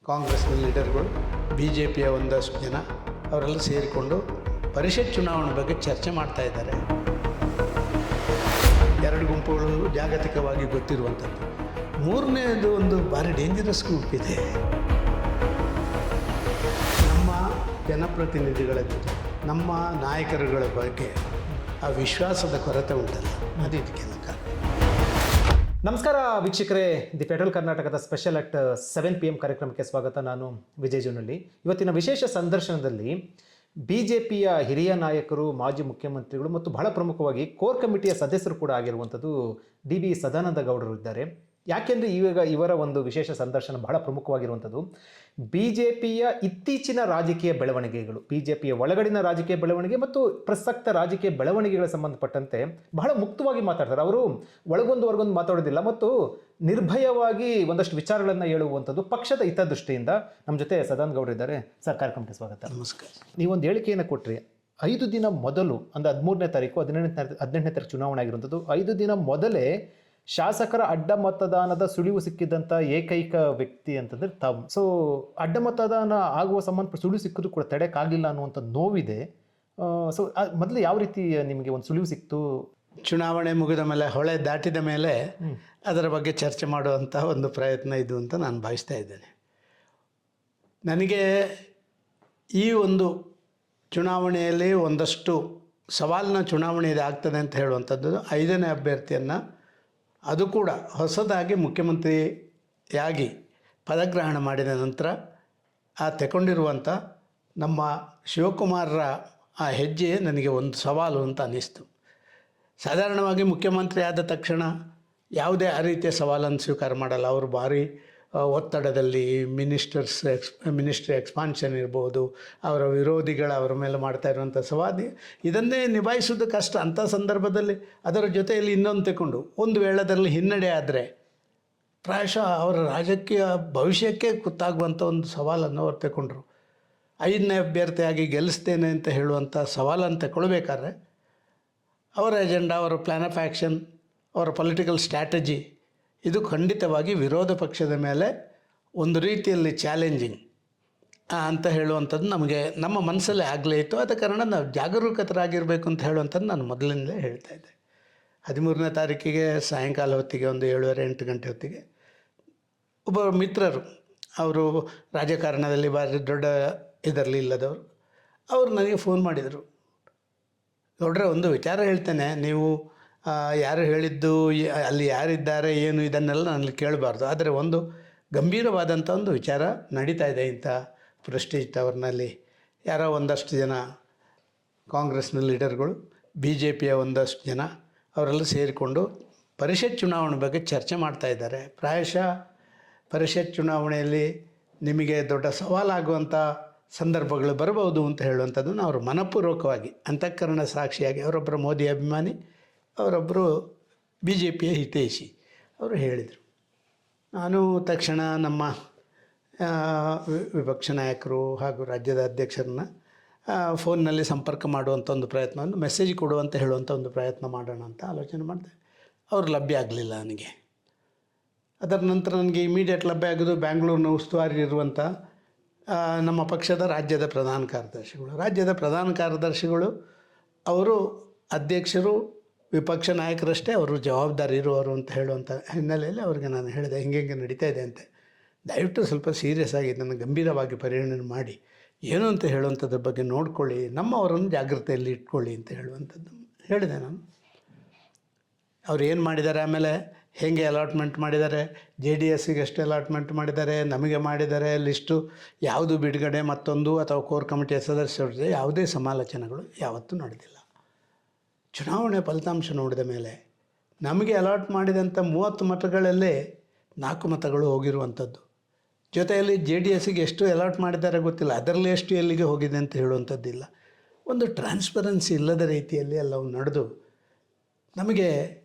ಕಾಂಗ್ರೆಸ್ನ ಲೀಡರ್ಗಳು, B J ಪಿಯ ಒಂದಷ್ಟು ಜನ ಅವರೆಲ್ಲ ಸೇರಿಕೊಂಡು ಪರಿಷತ್ ಚುನಾವಣೆ ಬಗ್ಗೆ ಚರ್ಚೆ ಮಾಡ್ತಾ ಇದ್ದಾರೆ. ಎರಡು ಗುಂಪುಗಳು ಜಾಗತಿಕವಾಗಿ ಗೊತ್ತಿರುವಂಥದ್ದು. ಮೂರನೇದು ಒಂದು ಭಾರಿ ಡೇಂಜರಸ್ ಗ್ರೂಪ್ ಇದೆ. ನಮ್ಮ ಜನಪ್ರತಿನಿಧಿಗಳ ಜೊತೆ ನಮ್ಮ ನಾಯಕರುಗಳ ಬಗ್ಗೆ ಆ ವಿಶ್ವಾಸದ ಕೊರತೆ ಉಂಟಲ್ಲ, ಅದು ಇದಕ್ಕೆಲ್ಲ ಕಾರಣ. ನಮಸ್ಕಾರ ವೀಕ್ಷಕರೇ, ದಿ ಫೆಡರಲ್ ಕರ್ನಾಟಕದ ಸ್ಪೆಷಲ್ ಅಟ್ 7 PM ಕಾರ್ಯಕ್ರಮಕ್ಕೆ ಸ್ವಾಗತ. ನಾನು ವಿಜಯ್ ಜೋನಳ್ಳಿ. ಇವತ್ತಿನ ವಿಶೇಷ ಸಂದರ್ಶನದಲ್ಲಿ BJPಯ ಹಿರಿಯ ನಾಯಕರು, ಮಾಜಿ ಮುಖ್ಯಮಂತ್ರಿಗಳು ಮತ್ತು ಬಹಳ ಪ್ರಮುಖವಾಗಿ ಕೋರ್ ಕಮಿಟಿಯ ಸದಸ್ಯರು ಕೂಡ ಆಗಿರುವಂಥದ್ದು DB ಸದಾನಂದ ಗೌಡರು ಇದ್ದಾರೆ. ಯಾಕೆಂದರೆ ಈಗ ಇವರ ಒಂದು ವಿಶೇಷ ಸಂದರ್ಶನ ಬಹಳ ಪ್ರಮುಖವಾಗಿರುವಂಥದ್ದು BJPಯ ಇತ್ತೀಚಿನ ರಾಜಕೀಯ ಬೆಳವಣಿಗೆಗಳು, BJPಯ ಒಳಗಡಿನ ರಾಜಕೀಯ ಬೆಳವಣಿಗೆ ಮತ್ತು ಪ್ರಸಕ್ತ ರಾಜಕೀಯ ಬೆಳವಣಿಗೆಗಳ ಸಂಬಂಧಪಟ್ಟಂತೆ ಬಹಳ ಮುಕ್ತವಾಗಿ ಮಾತಾಡ್ತಾರೆ. ಅವರು ಒಳಗೊಂದು ಹೊರಗೊಂದು ಮಾತಾಡೋದಿಲ್ಲ ಮತ್ತು ನಿರ್ಭಯವಾಗಿ ಒಂದಷ್ಟು ವಿಚಾರಗಳನ್ನು ಹೇಳುವಂಥದ್ದು ಪಕ್ಷದ ಹಿತದೃಷ್ಟಿಯಿಂದ. ನಮ್ಮ ಜೊತೆ ಸದಾನಂದ ಗೌಡರು ಇದ್ದಾರೆ. ಸರ್, ಕಾರ್ಯಕ್ರಮಕ್ಕೆ ಸ್ವಾಗತ. ನಮಸ್ಕಾರ. ನೀವೊಂದು ಹೇಳಿಕೆಯನ್ನು ಕೊಟ್ಟರೆ 5 ದಿನ ಮೊದಲು, ಅಂದರೆ 13ನೇ ತಾರೀಕು 18ನೇ ತಾರೀಕು ಚುನಾವಣೆ ಆಗಿರುವಂಥದ್ದು. 5 ದಿನ ಮೊದಲೇ ಶಾಸಕರ ಅಡ್ಡ ಮತದಾನದ ಸುಳಿವು ಸಿಕ್ಕಿದ್ದಂಥ ಏಕೈಕ ವ್ಯಕ್ತಿ ಅಂತಂದರೆ ತಾವು. ಸೊ ಅಡ್ಡ ಮತದಾನ ಆಗುವ ಸಂಬಂಧ ಸುಳಿವು ಸಿಕ್ಕಿದ್ರು ಕೂಡ ತಡೆಯಕ್ಕಾಗಲಿಲ್ಲ ಅನ್ನುವಂಥ ನೋವಿದೆ. ಸೊ ಮೊದಲು ಯಾವ ರೀತಿ ನಿಮಗೆ ಒಂದು ಸುಳಿವು ಸಿಕ್ತು? ಚುನಾವಣೆ ಮುಗಿದ ಮೇಲೆ, ಹೊಳೆ ದಾಟಿದ ಮೇಲೆ ಅದರ ಬಗ್ಗೆ ಚರ್ಚೆ ಮಾಡುವಂಥ ಒಂದು ಪ್ರಯತ್ನ ಇದು ಅಂತ ನಾನು ಭಾವಿಸ್ತಾ ಇದ್ದೇನೆ. ನನಗೆ ಈ ಒಂದು ಚುನಾವಣೆಯಲ್ಲಿ ಒಂದಷ್ಟು ಸವಾಲಿನ ಚುನಾವಣೆ ಇದಾಗ್ತದೆ ಅಂತ ಹೇಳುವಂಥದ್ದು 5ನೇ ಅಭ್ಯರ್ಥಿಯನ್ನು, ಅದು ಕೂಡ ಹೊಸದಾಗಿ ಮುಖ್ಯಮಂತ್ರಿಯಾಗಿ ಪದಗ್ರಹಣ ಮಾಡಿದ ನಂತರ ತಗೊಂಡಿರುವಂಥ ನಮ್ಮ ಶಿವಕುಮಾರರ ಆ ಹೆಜ್ಜೆ ನನಗೆ ಒಂದು ಸವಾಲು ಅಂತ ಅನ್ನಿಸ್ತು. ಸಾಧಾರಣವಾಗಿ ಮುಖ್ಯಮಂತ್ರಿ ಆದ ತಕ್ಷಣ ಯಾವುದೇ ಆ ರೀತಿಯ ಸವಾಲನ್ನು ಸ್ವೀಕಾರ ಮಾಡಲ್ಲ. ಅವರು ಭಾರಿ ಒತ್ತಡದಲ್ಲಿ ಮಿನಿಸ್ಟ್ರಿ ಎಕ್ಸ್ಪಾನ್ಷನ್ ಇರ್ಬೋದು, ಅವರ ವಿರೋಧಿಗಳು ಅವರ ಮೇಲೆ ಮಾಡ್ತಾ ಇರುವಂಥ ಸವಾಲು, ಇದನ್ನೇ ನಿಭಾಯಿಸೋದು ಕಷ್ಟ. ಅಂಥ ಸಂದರ್ಭದಲ್ಲಿ ಅದರ ಜೊತೆಯಲ್ಲಿ ಇನ್ನೊಂದು ತಗೊಂಡು ಒಂದು ವೇಳೆ ಅದರಲ್ಲಿ ಹಿನ್ನಡೆ ಆದರೆ ಪ್ರಾಯಶಃ ಅವರ ರಾಜಕೀಯ ಭವಿಷ್ಯಕ್ಕೆ ಕುತ್ತಾಗುವಂಥ ಒಂದು ಸವಾಲನ್ನು ಅವ್ರು ತಗೊಂಡ್ರು. 5ನೇ ಅಭ್ಯರ್ಥಿಯಾಗಿ ಗೆಲ್ಲಿಸ್ತೇನೆ ಅಂತ ಹೇಳುವಂಥ ಸವಾಲನ್ನು ತಗೊಳ್ಬೇಕಾದ್ರೆ ಅವರ ಎಜೆಂಡಾ, ಅವರ ಪ್ಲ್ಯಾನ್ ಆಫ್ ಆ್ಯಕ್ಷನ್, ಅವರ ಪೊಲಿಟಿಕಲ್ ಸ್ಟ್ರಾಟಜಿ ಇದು ಖಂಡಿತವಾಗಿ ವಿರೋಧ ಪಕ್ಷದ ಮೇಲೆ ಒಂದು ರೀತಿಯಲ್ಲಿ ಚಾಲೆಂಜಿಂಗ್ ಅಂತ ಹೇಳುವಂಥದ್ದು ನಮಗೆ ನಮ್ಮ ಮನಸ್ಸಲ್ಲೇ ಆಗಲೇ ಇತ್ತು. ಆದ ಕಾರಣ ನಾವು ಜಾಗರೂಕತರಾಗಿರಬೇಕು ಅಂತ ಹೇಳುವಂಥದ್ದು ನಾನು ಮೊದಲಿಂದಲೇ ಹೇಳ್ತಾ ಇದ್ದೆ. 13ನೇ ತಾರೀಕಿಗೆ ಸಾಯಂಕಾಲ ಹೊತ್ತಿಗೆ ಒಂದು 7:30-8 ಗಂಟೆ ಹೊತ್ತಿಗೆ ಒಬ್ಬ ಮಿತ್ರರು, ಅವರು ರಾಜಕಾರಣದಲ್ಲಿ ಭಾರಿ ದೊಡ್ಡ ಇದರಲ್ಲಿ ಇಲ್ಲದವರು, ಅವರು ನನಗೆ ಫೋನ್ ಮಾಡಿದರು. ನೋಡ್ರೆ, ಒಂದು ವಿಚಾರ ಹೇಳ್ತೇನೆ, ನೀವು ಯಾರು ಹೇಳಿದ್ದು, ಅಲ್ಲಿ ಯಾರಿದ್ದಾರೆ, ಏನು, ಇದನ್ನೆಲ್ಲ ನನಗೆ ಕೇಳಬಾರ್ದು. ಆದರೆ ಒಂದು ಗಂಭೀರವಾದಂಥ ಒಂದು ವಿಚಾರ ನಡೀತಾ ಇದೆ ಇಂಥ ಪ್ರೆಸ್ಟೀಜ್ ಟವರ್ನಲ್ಲಿ. ಯಾರೋ ಒಂದಷ್ಟು ಜನ ಕಾಂಗ್ರೆಸ್ನ ಲೀಡರ್ಗಳು, BJPಯ ಒಂದಷ್ಟು ಜನ ಅವರೆಲ್ಲ ಸೇರಿಕೊಂಡು ಪರಿಷತ್ ಚುನಾವಣೆ ಬಗ್ಗೆ ಚರ್ಚೆ ಮಾಡ್ತಾ ಇದ್ದಾರೆ. ಪ್ರಾಯಶಃ ಪರಿಷತ್ ಚುನಾವಣೆಯಲ್ಲಿ ನಿಮಗೆ ದೊಡ್ಡ ಸವಾಲಾಗುವಂಥ ಸಂದರ್ಭಗಳು ಬರಬಹುದು ಅಂತ ಹೇಳುವಂಥದ್ದನ್ನು ಅವರು ಮನಪೂರ್ವಕವಾಗಿ, ಅಂತಃಕರಣ ಸಾಕ್ಷಿಯಾಗಿ, ಅವರೊಬ್ಬರು ಮೋದಿ ಅಭಿಮಾನಿ, ಅವರೊಬ್ಬರು BJPಯ ಹಿತೈಷಿ, ಅವರು ಹೇಳಿದರು. ನಾನು ತಕ್ಷಣ ನಮ್ಮ ವಿಪಕ್ಷ ನಾಯಕರು ಹಾಗೂ ರಾಜ್ಯದ ಅಧ್ಯಕ್ಷರನ್ನ ಫೋನ್ನಲ್ಲಿ ಸಂಪರ್ಕ ಮಾಡುವಂಥ ಒಂದು ಪ್ರಯತ್ನವನ್ನು, ಮೆಸೇಜ್ ಕೊಡುವಂತ ಹೇಳುವಂಥ ಒಂದು ಪ್ರಯತ್ನ ಮಾಡೋಣ ಅಂತ ಆಲೋಚನೆ ಮಾಡಿದೆ. ಅವರು ಲಭ್ಯ ಆಗಲಿಲ್ಲ ನನಗೆ. ಅದರ ನಂತರ ನನಗೆ ಇಮಿಡಿಯೇಟ್ ಲಭ್ಯ ಆಗೋದು ಬ್ಯಾಂಗ್ಳೂರಿನ ಉಸ್ತುವಾರಿ ಇರುವಂಥ ನಮ್ಮ ಪಕ್ಷದ ರಾಜ್ಯದ ಪ್ರಧಾನ ಕಾರ್ಯದರ್ಶಿಗಳು ಅವರು ಅಧ್ಯಕ್ಷರು, ವಿಪಕ್ಷ ನಾಯಕರಷ್ಟೇ ಅವರು ಜವಾಬ್ದಾರಿ ಇರುವವರು ಅಂತ ಹೇಳುವಂಥ ಹಿನ್ನೆಲೆಯಲ್ಲಿ ಅವರಿಗೆ ನಾನು ಹೇಳಿದೆ, ಹಿಂಗೆ ನಡೀತಾ ಇದೆ ಅಂತೆ, ದಯವಿಟ್ಟು ಸ್ವಲ್ಪ ಸೀರಿಯಸ್ ಆಗಿ ನನ್ನ ಗಂಭೀರವಾಗಿ ಪರಿಗಣನೆ ಮಾಡಿ ಏನು ಅಂತ ಹೇಳುವಂಥದ್ರ ಬಗ್ಗೆ ನೋಡ್ಕೊಳ್ಳಿ, ನಮ್ಮವರನ್ನು ಜಾಗ್ರತೆಯಲ್ಲಿ ಇಟ್ಕೊಳ್ಳಿ ಅಂತ ಹೇಳುವಂಥದ್ದು ಹೇಳಿದೆ ನಾನು. ಅವ್ರು ಏನು ಮಾಡಿದ್ದಾರೆ, ಆಮೇಲೆ ಹೇಗೆ ಅಲಾಟ್ಮೆಂಟ್ ಮಾಡಿದ್ದಾರೆ, JDSಗೆ ಎಷ್ಟು ಅಲಾಟ್ಮೆಂಟ್ ಮಾಡಿದ್ದಾರೆ, ನಮಗೆ ಮಾಡಿದ್ದಾರೆ ಲಿಸ್ಟು, ಯಾವುದು ಬಿಡುಗಡೆ, ಮತ್ತೊಂದು ಅಥವಾ ಕೋರ್ ಕಮಿಟಿಯ ಸದಸ್ಯರ ಯಾವುದೇ ಸಮಾಲೋಚನೆಗಳು ಯಾವತ್ತೂ ನಡೆದಿಲ್ಲ. ಚುನಾವಣೆ ಫಲಿತಾಂಶ ನೋಡಿದ ಮೇಲೆ ನಮಗೆ ಅಲಾಟ್ ಮಾಡಿದಂಥ 30 ಮತಗಳಲ್ಲೇ 4 ಮತಗಳು ಹೋಗಿರುವಂಥದ್ದು. ಜೊತೆಯಲ್ಲಿ JDSಗೆ ಎಷ್ಟು ಅಲಾಟ್ ಮಾಡಿದ್ದಾರೆ ಗೊತ್ತಿಲ್ಲ, ಅದರಲ್ಲಿ ಎಷ್ಟು ಎಲ್ಲಿಗೆ ಹೋಗಿದೆ ಅಂತ ಹೇಳುವಂಥದ್ದಿಲ್ಲ. ಒಂದು ಟ್ರಾನ್ಸ್ಪರೆನ್ಸಿ ಇಲ್ಲದ ರೀತಿಯಲ್ಲಿ ಎಲ್ಲವೂ ನಡೆದು ನಮಗೆ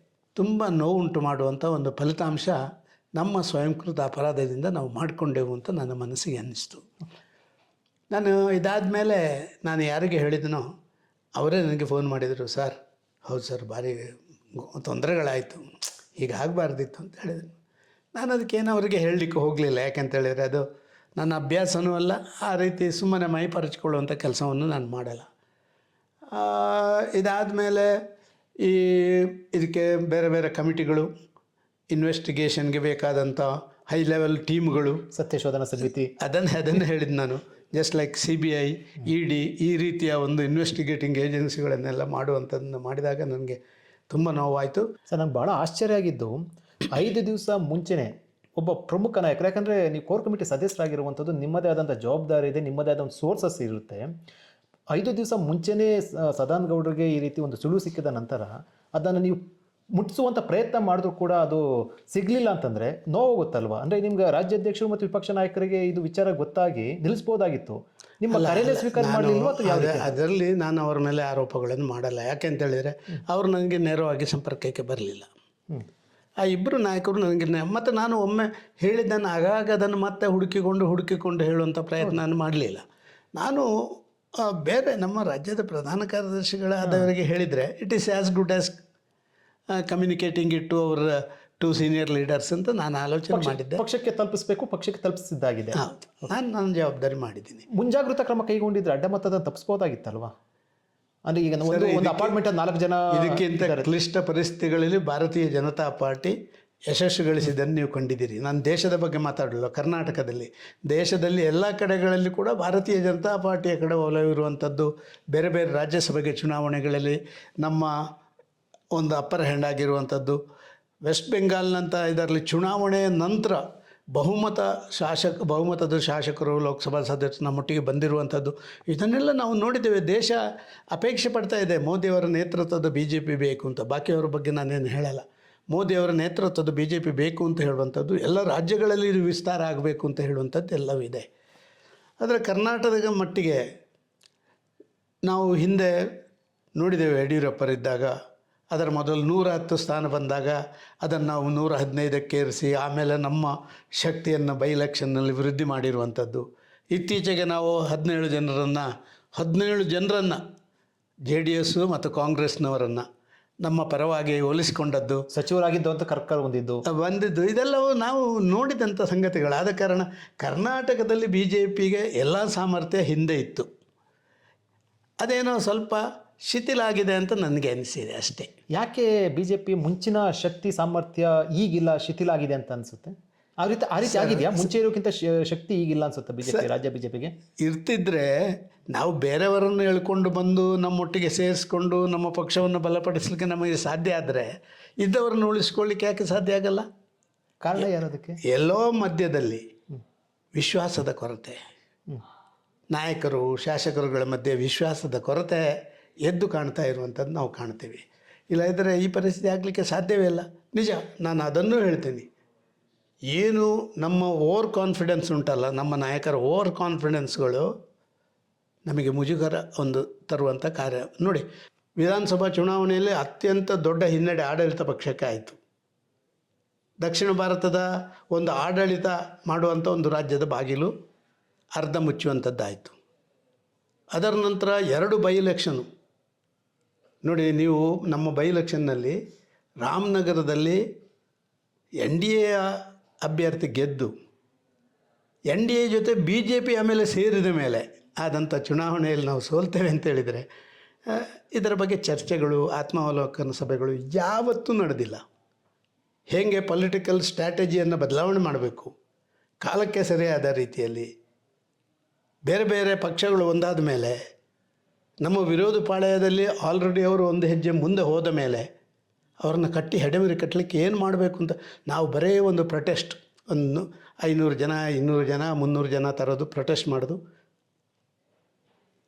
ತುಂಬ ನೋವುಂಟು ಮಾಡುವಂಥ ಒಂದು ಫಲಿತಾಂಶ ನಮ್ಮ ಸ್ವಯಂಕೃತ ಅಪರಾಧದಿಂದ ನಾವು ಮಾಡಿಕೊಂಡೆವು ಅಂತ ನನ್ನ ಮನಸ್ಸಿಗೆ ಅನ್ನಿಸ್ತು. ನಾನು ಇದಾದ ಮೇಲೆ ನಾನು ಯಾರಿಗೆ ಹೇಳಿದನೋ ಅವರೇ ನನಗೆ ಫೋನ್ ಮಾಡಿದರು. ಸರ್, ಹೌದು ಸರ್, ಭಾರಿ ತೊಂದರೆಗಳಾಯಿತು, ಹೀಗೆ ಆಗಬಾರ್ದಿತ್ತು ಅಂತ ಹೇಳಿದರು. ನಾನು ಅದಕ್ಕೇನು ಅವರಿಗೆ ಹೇಳಲಿಕ್ಕೆ ಹೋಗಲಿಲ್ಲ. ಯಾಕೆಂತ ಹೇಳಿದರೆ ಅದು ನನ್ನ ಅಭ್ಯಾಸನೂ ಅಲ್ಲ, ಆ ರೀತಿ ಸುಮ್ಮನೆ ಮೈ ಪರಚಿಕೊಳ್ಳುವಂಥ ಕೆಲಸವನ್ನು ನಾನು ಮಾಡಲ್ಲ. ಇದಾದ ಮೇಲೆ ಇದಕ್ಕೆ ಬೇರೆ ಬೇರೆ ಕಮಿಟಿಗಳು, ಇನ್ವೆಸ್ಟಿಗೇಷನ್ಗೆ ಬೇಕಾದಂಥ ಹೈ ಲೆವೆಲ್ ಟೀಮ್ಗಳು, ಸತ್ಯಶೋಧನಾ ಸಮಿತಿ, ಅದನ್ನು ಹೇಳಿದ್ದು ನಾನು. ಜಸ್ಟ್ ಲೈಕ್ CBI, ED ಈ ರೀತಿಯ ಒಂದು ಇನ್ವೆಸ್ಟಿಗೇಟಿಂಗ್ ಏಜೆನ್ಸಿಗಳನ್ನೆಲ್ಲ ಮಾಡುವಂಥದ್ದನ್ನು ಮಾಡಿದಾಗ ನನಗೆ ತುಂಬ ನೋವಾಯಿತು. ಸರ್, ನಂಗೆ ಭಾಳ ಆಶ್ಚರ್ಯ ಆಗಿದ್ದು 5 ದಿವಸ ಮುಂಚೆನೇ ಒಬ್ಬ ಪ್ರಮುಖ ನಾಯಕರು, ಯಾಕಂದರೆ ನೀವು ಕೋರ್ ಕಮಿಟಿ ಸದಸ್ಯರಾಗಿರುವಂಥದ್ದು, ನಿಮ್ಮದೇ ಆದಂಥ ಜವಾಬ್ದಾರಿ ಇದೆ, ನಿಮ್ಮದೇ ಆದ ಒಂದು ಸೋರ್ಸಸ್ ಇರುತ್ತೆ. 5 ದಿವಸ ಮುಂಚೆನೇ ಸದಾನಂದ ಗೌಡರಿಗೆ ಈ ರೀತಿ ಒಂದು ಸುಳಿವು ಸಿಕ್ಕಿದ ನಂತರ ಅದನ್ನು ನೀವು ಮುಟ್ಟಿಸುವಂಥ ಪ್ರಯತ್ನ ಮಾಡಿದ್ರು ಕೂಡ ಅದು ಸಿಗಲಿಲ್ಲ ಅಂತಂದರೆ ನೋವಾಗುತ್ತಲ್ವಾ? ಅಂದರೆ ನಿಮ್ಗೆ ರಾಜ್ಯಾಧ್ಯಕ್ಷರು ಮತ್ತು ವಿಪಕ್ಷ ನಾಯಕರಿಗೆ ಇದು ವಿಚಾರ ಗೊತ್ತಾಗಿ ನಿಲ್ಲಿಸ್ಬೋದಾಗಿತ್ತು. ನಿಮ್ಮ ಕರೆನೇ ಸ್ವೀಕಾರ ಮಾಡಲಿಲ್ವಾ ಅಥವಾ ಯಾವ ರೀತಿ? ಅದರಲ್ಲಿ ನಾನು ಅವರ ಮೇಲೆ ಆರೋಪಗಳನ್ನು ಮಾಡಲ್ಲ. ಯಾಕೆ ಅಂತ ಹೇಳಿದರೆ ಅವರು ನನಗೆ ನೇರವಾಗಿ ಸಂಪರ್ಕಕ್ಕೆ ಬರಲಿಲ್ಲ. ಆ ಇಬ್ಬರು ನಾಯಕರು ನನಗೆ ಮತ್ತು ನಾನು ಒಮ್ಮೆ ಹೇಳಿದ್ದನ್ನು ಆಗಾಗ ಅದನ್ನು ಮತ್ತೆ ಹುಡುಕಿಕೊಂಡು ಹೇಳುವಂಥ ಪ್ರಯತ್ನ ನಾನು ಮಾಡಲಿಲ್ಲ. ನಾನು ಬೇರೆ ನಮ್ಮ ರಾಜ್ಯದ ಪ್ರಧಾನ ಕಾರ್ಯದರ್ಶಿಗಳಾದವರಿಗೆ ಹೇಳಿದರೆ it is as good as communicating it to our 2 senior leaders ಅಂತ ನಾನು ಆಲೋಚನೆ ಮಾಡಿದ್ದೆ. ಪಕ್ಷಕ್ಕೆ ತಲುಪಿಸಬೇಕು, ಪಕ್ಷಕ್ಕೆ ತಲುಪಿಸಿದ್ದಾಗಿದೆ. ಹೌದು, ನಾನು ನನ್ನ ಜವಾಬ್ದಾರಿ ಮಾಡಿದ್ದೀನಿ. ಮುಂಜಾಗ್ರತಾ ಕ್ರಮ ಕೈಗೊಂಡಿದ್ರೆ ಅಡ್ಡಮತದ ತಪ್ಪಿಸ್ಬೋದಾಗಿತ್ತಲ್ವಾ? ಅಂದರೆ ಈಗ ಒಂದು ಅಪಾರ್ಟ್ಮೆಂಟ್ 4 ಜನ. ಇದಕ್ಕಿಂತ ಕ್ಲಿಷ್ಟ ಪರಿಸ್ಥಿತಿಗಳಲ್ಲಿ ಭಾರತೀಯ ಜನತಾ ಪಾರ್ಟಿ ಯಶಸ್ಸು ಗಳಿಸಿದ್ದನ್ನು ನೀವು ಕಂಡಿದ್ದೀರಿ. ನಾನು ದೇಶದ ಬಗ್ಗೆ ಮಾತಾಡಲ್ಲ, ಕರ್ನಾಟಕದಲ್ಲಿ ದೇಶದಲ್ಲಿ ಎಲ್ಲ ಕಡೆಗಳಲ್ಲಿ ಕೂಡ ಭಾರತೀಯ ಜನತಾ ಪಾರ್ಟಿಯ ಕಡೆ ಒಲವಿರುವಂಥದ್ದು. ಬೇರೆ ಬೇರೆ ರಾಜ್ಯಸಭೆಗೆ ಚುನಾವಣೆಗಳಲ್ಲಿ ನಮ್ಮ ಒಂದು ಅಪ್ಪರ್ ಹ್ಯಾಂಡ್ ಆಗಿರುವಂಥದ್ದು. ವೆಸ್ಟ್ ಬೆಂಗಾಲ್ನಂಥ ಇದರಲ್ಲಿ ಚುನಾವಣೆಯ ನಂತರ ಬಹುಮತದ ಶಾಸಕರು ಲೋಕಸಭಾ ಸದಸ್ಯರು ನಮ್ಮೊಟ್ಟಿಗೆ ಬಂದಿರುವಂಥದ್ದು, ಇದನ್ನೆಲ್ಲ ನಾವು ನೋಡಿದ್ದೇವೆ. ದೇಶ ಅಪೇಕ್ಷೆ ಪಡ್ತಾ ಇದೆ ಮೋದಿಯವರ ನೇತೃತ್ವದ BJP ಬೇಕು ಅಂತ. ಬಾಕಿಯವರ ಬಗ್ಗೆ ನಾನೇನು ಹೇಳಲ್ಲ. ಮೋದಿಯವರ ನೇತೃತ್ವದ BJP ಬೇಕು ಅಂತ ಹೇಳುವಂಥದ್ದು, ಎಲ್ಲ ರಾಜ್ಯಗಳಲ್ಲಿ ಇದು ವಿಸ್ತಾರ ಆಗಬೇಕು ಅಂತ ಹೇಳುವಂಥದ್ದು ಎಲ್ಲವೂ ಇದೆ. ಆದರೆ ಕರ್ನಾಟಕದ ಮಟ್ಟಿಗೆ ನಾವು ಹಿಂದೆ ನೋಡಿದ್ದೇವೆ. ಯಡಿಯೂರಪ್ಪರಿದ್ದಾಗ ಅದರ ಮೊದಲು 110 ಸ್ಥಾನ ಬಂದಾಗ ಅದನ್ನು ನಾವು 115ಕ್ಕೆ ಏರಿಸಿ ಆಮೇಲೆ ನಮ್ಮ ಶಕ್ತಿಯನ್ನು ಬೈ ಎಲೆಕ್ಷನ್ನಲ್ಲಿ ವೃದ್ಧಿ ಮಾಡಿರುವಂಥದ್ದು. ಇತ್ತೀಚೆಗೆ ನಾವು 17 ಜನರನ್ನು JDS ಮತ್ತು ಕಾಂಗ್ರೆಸ್ನವರನ್ನು ನಮ್ಮ ಪರವಾಗಿ ಹೋಲಿಸಿಕೊಂಡದ್ದು, ಸಚಿವರಾಗಿದ್ದು ಅಂತ ಬಂದಿದ್ದು, ಇದೆಲ್ಲವೂ ನಾವು ನೋಡಿದಂಥ ಸಂಗತಿಗಳು. ಆದ ಕಾರಣ ಕರ್ನಾಟಕದಲ್ಲಿ BJPಗೆ ಎಲ್ಲ ಸಾಮರ್ಥ್ಯ ಹಿಂದೆ ಇತ್ತು, ಅದೇನೋ ಸ್ವಲ್ಪ ಶಿಥಿಲ ಆಗಿದೆ ಅಂತ ನನಗೆ ಅನಿಸಿದೆ ಅಷ್ಟೇ. ಯಾಕೆ BJP ಮುಂಚಿನ ಶಕ್ತಿ ಸಾಮರ್ಥ್ಯ ಈಗಿಲ್ಲ, ಶಿಥಿಲ ಆಗಿದೆ ಅಂತ ಅನಿಸುತ್ತೆ? ಆ ರೀತಿ ಆಗಿದೆಯಾ? ಮುಂಚೆ ಇರೋಕ್ಕಿಂತ ಶಕ್ತಿ ಈಗಿಲ್ಲ ಅನ್ಸುತ್ತೆ BJP, ರಾಜ್ಯ BJPಗೆ? ಇರ್ತಿದ್ರೆ ನಾವು ಬೇರೆಯವರನ್ನು ಹೇಳ್ಕೊಂಡು ಬಂದು ನಮ್ಮೊಟ್ಟಿಗೆ ಸೇರಿಸ್ಕೊಂಡು ನಮ್ಮ ಪಕ್ಷವನ್ನು ಬಲಪಡಿಸಲಿಕ್ಕೆ ನಮಗೆ ಸಾಧ್ಯ ಆದರೆ ಇದ್ದವರನ್ನು ಉಳಿಸ್ಕೊಳ್ಳಿಕ್ಕೆ ಯಾಕೆ ಸಾಧ್ಯ ಆಗಲ್ಲ? ಕಾರಣ ಏನದಕ್ಕೆ? ಎಲ್ಲೋ ಮಧ್ಯದಲ್ಲಿ ವಿಶ್ವಾಸದ ಕೊರತೆ, ನಾಯಕರು ಶಾಸಕರುಗಳ ಮಧ್ಯೆ ವಿಶ್ವಾಸದ ಕೊರತೆ ಎದ್ದು ಕಾಣ್ತಾ ಇರುವಂಥದ್ದು ನಾವು ಕಾಣ್ತೀವಿ. ಇಲ್ಲದಿದ್ದರೆ ಈ ಪರಿಸ್ಥಿತಿ ಆಗಲಿಕ್ಕೆ ಸಾಧ್ಯವೇ ಇಲ್ಲ. ನಿಜ, ನಾನು ಅದನ್ನೂ ಹೇಳ್ತೀನಿ. ಏನು ನಮ್ಮ ಓವರ್ ಕಾನ್ಫಿಡೆನ್ಸ್ ಉಂಟಲ್ಲ, ನಮ್ಮ ನಾಯಕರ ಓವರ್ ಕಾನ್ಫಿಡೆನ್ಸ್ಗಳು ನಮಗೆ ಮುಜುಗರ ತರುವಂಥ ಕಾರ್ಯ. ನೋಡಿ, ವಿಧಾನಸಭಾ ಚುನಾವಣೆಯಲ್ಲಿ ಅತ್ಯಂತ ದೊಡ್ಡ ಹಿನ್ನಡೆ ಆಡಳಿತ ಪಕ್ಷಕ್ಕೆ ಆಯಿತು. ದಕ್ಷಿಣ ಭಾರತದ ಒಂದು ಆಡಳಿತ ಮಾಡುವಂಥ ಒಂದು ರಾಜ್ಯದ ಬಾಗಿಲು ಅರ್ಧ ಮುಚ್ಚುವಂಥದ್ದಾಯಿತು. ಅದರ ನಂತರ 2 ಬೈ ಎಲೆಕ್ಷನು ನೋಡಿ. ನೀವು ನಮ್ಮ ಬೈ ಎಲೆಕ್ಷನ್ನಲ್ಲಿ ರಾಮನಗರದಲ್ಲಿ NDA ಅಭ್ಯರ್ಥಿ ಗೆದ್ದು NDA ಜೊತೆ BJP ಆಮೇಲೆ ಸೇರಿದ ಮೇಲೆ ಆದಂಥ ಚುನಾವಣೆಯಲ್ಲಿ ನಾವು ಸೋಲ್ತೇವೆ ಅಂತೇಳಿದರೆ ಇದರ ಬಗ್ಗೆ ಚರ್ಚೆಗಳು, ಆತ್ಮಾವಲೋಕನ ಸಭೆಗಳು ಯಾವತ್ತೂ ನಡೆದಿಲ್ಲ. ಹೇಗೆ ಪೊಲಿಟಿಕಲ್ ಸ್ಟ್ರಾಟಜಿಯನ್ನು ಬದಲಾವಣೆ ಮಾಡಬೇಕು, ಕಾಲಕ್ಕೆ ಸರಿಯಾದ ರೀತಿಯಲ್ಲಿ ಬೇರೆ ಬೇರೆ ಪಕ್ಷಗಳು ಒಂದಾದ ಮೇಲೆ, ನಮ್ಮ ವಿರೋಧ ಪಾಳಯದಲ್ಲಿ ಆಲ್ರೆಡಿ ಅವರು ಒಂದು ಹೆಜ್ಜೆ ಮುಂದೆ ಹೋದ ಮೇಲೆ ಅವ್ರನ್ನ ಹೆಡೆಮರಿ ಕಟ್ಟಲಿಕ್ಕೆ ಏನು ಮಾಡಬೇಕು ಅಂತ ನಾವು ಬರೇ ಒಂದು ಪ್ರೊಟೆಸ್ಟ್, ಒಂದು 500 ಜನ 200 ಜನ 300 ಜನ ತರೋದು, ಪ್ರೊಟೆಸ್ಟ್ ಮಾಡೋದು.